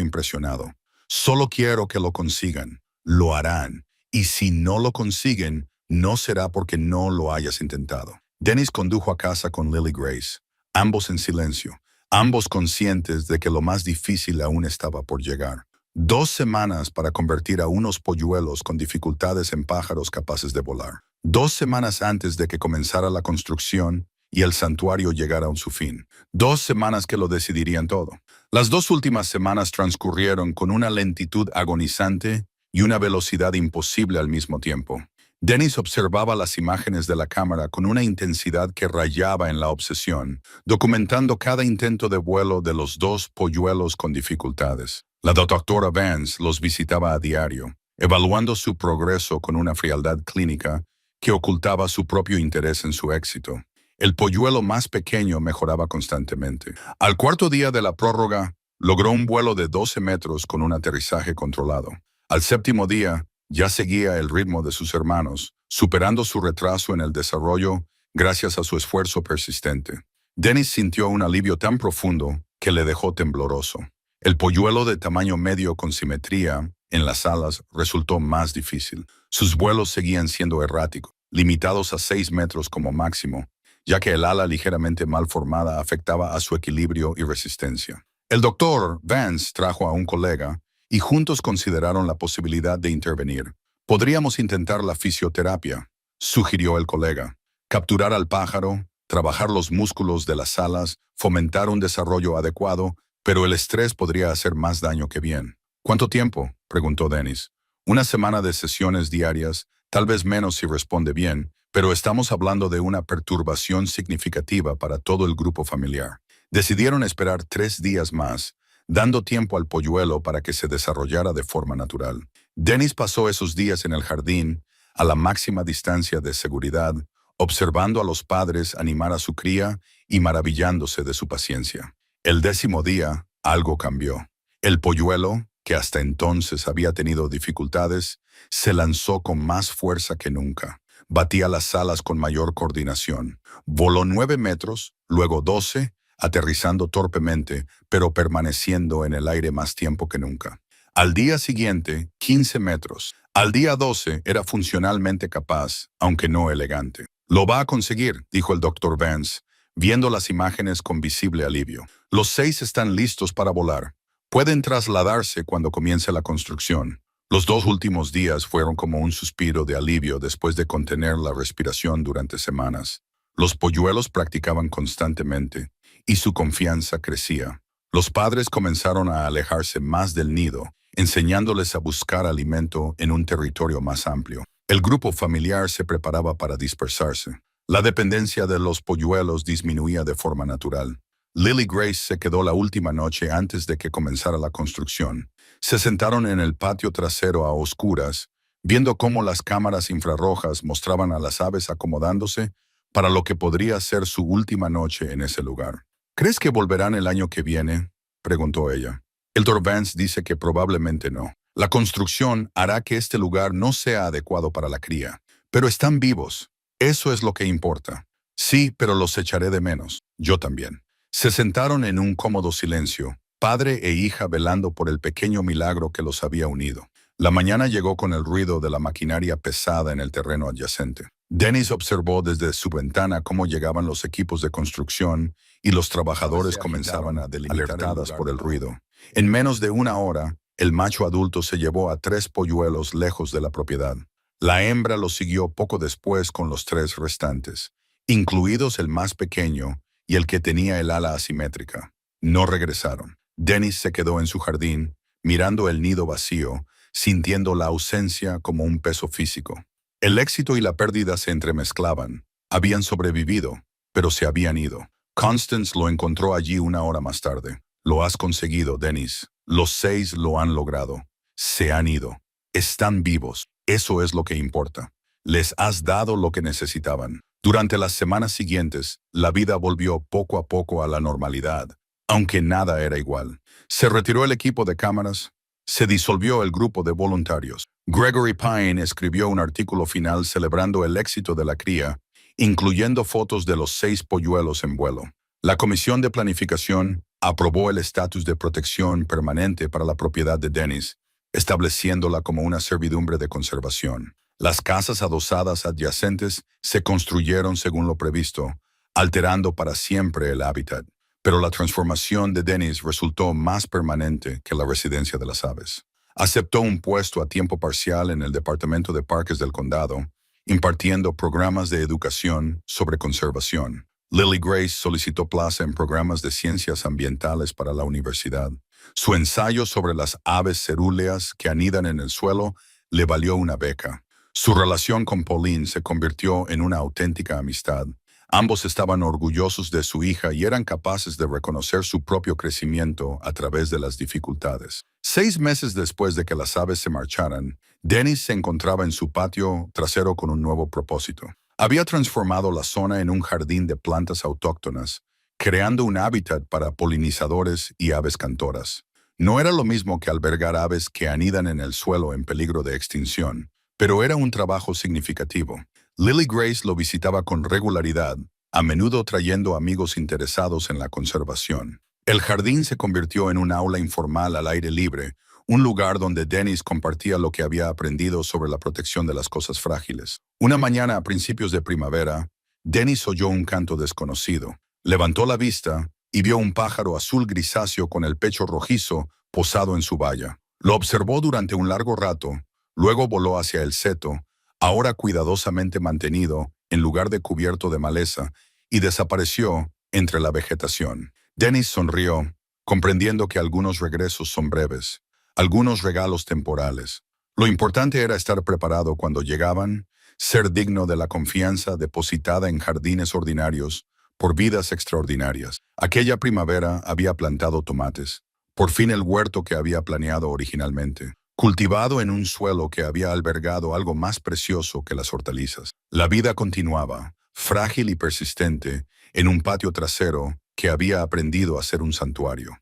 impresionado. «Solo quiero que lo consigan. Lo harán. Y si no lo consiguen, no será porque no lo hayas intentado». Dennis condujo a casa con Lily Grace, ambos en silencio, ambos conscientes de que lo más difícil aún estaba por llegar. 2 semanas para convertir a unos polluelos con dificultades en pájaros capaces de volar. 2 semanas antes de que comenzara la construcción y el santuario llegara a su fin. 2 semanas que lo decidirían todo. Las 2 últimas semanas transcurrieron con una lentitud agonizante y una velocidad imposible al mismo tiempo. Dennis observaba las imágenes de la cámara con una intensidad que rayaba en la obsesión, documentando cada intento de vuelo de los 2 polluelos con dificultades. La doctora Vance los visitaba a diario, evaluando su progreso con una frialdad clínica que ocultaba su propio interés en su éxito. El polluelo más pequeño mejoraba constantemente. Al 4.º día de la prórroga, logró un vuelo de 12 metros con un aterrizaje controlado. Al 7.º día, ya seguía el ritmo de sus hermanos, superando su retraso en el desarrollo gracias a su esfuerzo persistente. Dennis sintió un alivio tan profundo que le dejó tembloroso. El polluelo de tamaño medio con simetría en las alas resultó más difícil. Sus vuelos seguían siendo erráticos, limitados a 6 metros como máximo, ya que el ala ligeramente mal formada afectaba a su equilibrio y resistencia. El doctor Vance trajo a un colega y juntos consideraron la posibilidad de intervenir. «Podríamos intentar la fisioterapia», sugirió el colega. «Capturar al pájaro, trabajar los músculos de las alas, fomentar un desarrollo adecuado, pero el estrés podría hacer más daño que bien». «¿Cuánto tiempo?», preguntó Dennis. «Una semana de sesiones diarias, tal vez menos si responde bien, pero estamos hablando de una perturbación significativa para todo el grupo familiar». Decidieron esperar 3 días más, dando tiempo al polluelo para que se desarrollara de forma natural. Dennis pasó esos días en el jardín, a la máxima distancia de seguridad, observando a los padres animar a su cría y maravillándose de su paciencia. El 10.º día, algo cambió. El polluelo, que hasta entonces había tenido dificultades, se lanzó con más fuerza que nunca. Batía las alas con mayor coordinación. Voló 9 metros, luego 12, aterrizando torpemente, pero permaneciendo en el aire más tiempo que nunca. Al día siguiente, 15 metros. Al día 12 era funcionalmente capaz, aunque no elegante. «Lo va a conseguir», dijo el doctor Vance, viendo las imágenes con visible alivio. «Los 6 están listos para volar. Pueden trasladarse cuando comience la construcción». Los 2 últimos días fueron como un suspiro de alivio después de contener la respiración durante semanas. Los polluelos practicaban constantemente, y su confianza crecía. Los padres comenzaron a alejarse más del nido, enseñándoles a buscar alimento en un territorio más amplio. El grupo familiar se preparaba para dispersarse. La dependencia de los polluelos disminuía de forma natural. Lily Grace se quedó la última noche antes de que comenzara la construcción. Se sentaron en el patio trasero a oscuras, viendo cómo las cámaras infrarrojas mostraban a las aves acomodándose para lo que podría ser su última noche en ese lugar. ¿Crees que volverán el año que viene?, preguntó ella. El Dr. Vance dice que probablemente no. La construcción hará que este lugar no sea adecuado para la cría. Pero están vivos. Eso es lo que importa. Sí, pero los echaré de menos. Yo también. Se sentaron en un cómodo silencio, padre e hija velando por el pequeño milagro que los había unido. La mañana llegó con el ruido de la maquinaria pesada en el terreno adyacente. Dennis observó desde su ventana cómo llegaban los equipos de construcción y los trabajadores comenzaban a delimitar alertadas por el ruido. En menos de una hora, el macho adulto se llevó a 3 polluelos lejos de la propiedad. La hembra los siguió poco después con los 3 restantes, incluidos el más pequeño y el que tenía el ala asimétrica. No regresaron. Dennis se quedó en su jardín, mirando el nido vacío, sintiendo la ausencia como un peso físico. El éxito y la pérdida se entremezclaban. Habían sobrevivido, pero se habían ido. Constance lo encontró allí una hora más tarde. Lo has conseguido, Dennis. Los 6 lo han logrado. Se han ido. Están vivos. Eso es lo que importa. Les has dado lo que necesitaban. Durante las semanas siguientes, la vida volvió poco a poco a la normalidad, aunque nada era igual. Se retiró el equipo de cámaras. Se disolvió el grupo de voluntarios. Gregory Pine escribió un artículo final celebrando el éxito de la cría, incluyendo fotos de los 6 polluelos en vuelo. La Comisión de Planificación aprobó el estatus de protección permanente para la propiedad de Dennis, estableciéndola como una servidumbre de conservación. Las casas adosadas adyacentes se construyeron según lo previsto, alterando para siempre el hábitat. Pero la transformación de Dennis resultó más permanente que la residencia de las aves. Aceptó un puesto a tiempo parcial en el Departamento de Parques del Condado, impartiendo programas de educación sobre conservación. Lily Grace solicitó plaza en programas de ciencias ambientales para la universidad. Su ensayo sobre las aves cerúleas que anidan en el suelo le valió una beca. Su relación con Pauline se convirtió en una auténtica amistad. Ambos estaban orgullosos de su hija y eran capaces de reconocer su propio crecimiento a través de las dificultades. 6 meses después de que las aves se marcharan, Dennis se encontraba en su patio trasero con un nuevo propósito. Había transformado la zona en un jardín de plantas autóctonas, creando un hábitat para polinizadores y aves cantoras. No era lo mismo que albergar aves que anidan en el suelo en peligro de extinción, pero era un trabajo significativo. Lily Grace lo visitaba con regularidad, a menudo trayendo amigos interesados en la conservación. El jardín se convirtió en un aula informal al aire libre, un lugar donde Dennis compartía lo que había aprendido sobre la protección de las cosas frágiles. Una mañana a principios de primavera, Dennis oyó un canto desconocido. Levantó la vista y vio un pájaro azul grisáceo con el pecho rojizo posado en su valla. Lo observó durante un largo rato, luego voló hacia el seto, ahora cuidadosamente mantenido en lugar de cubierto de maleza, y desapareció entre la vegetación. Dennis sonrió, comprendiendo que algunos regresos son breves, algunos regalos temporales. Lo importante era estar preparado cuando llegaban, ser digno de la confianza depositada en jardines ordinarios por vidas extraordinarias. Aquella primavera había plantado tomates, por fin el huerto que había planeado originalmente, cultivado en un suelo que había albergado algo más precioso que las hortalizas. La vida continuaba, frágil y persistente, en un patio trasero que había aprendido a ser un santuario.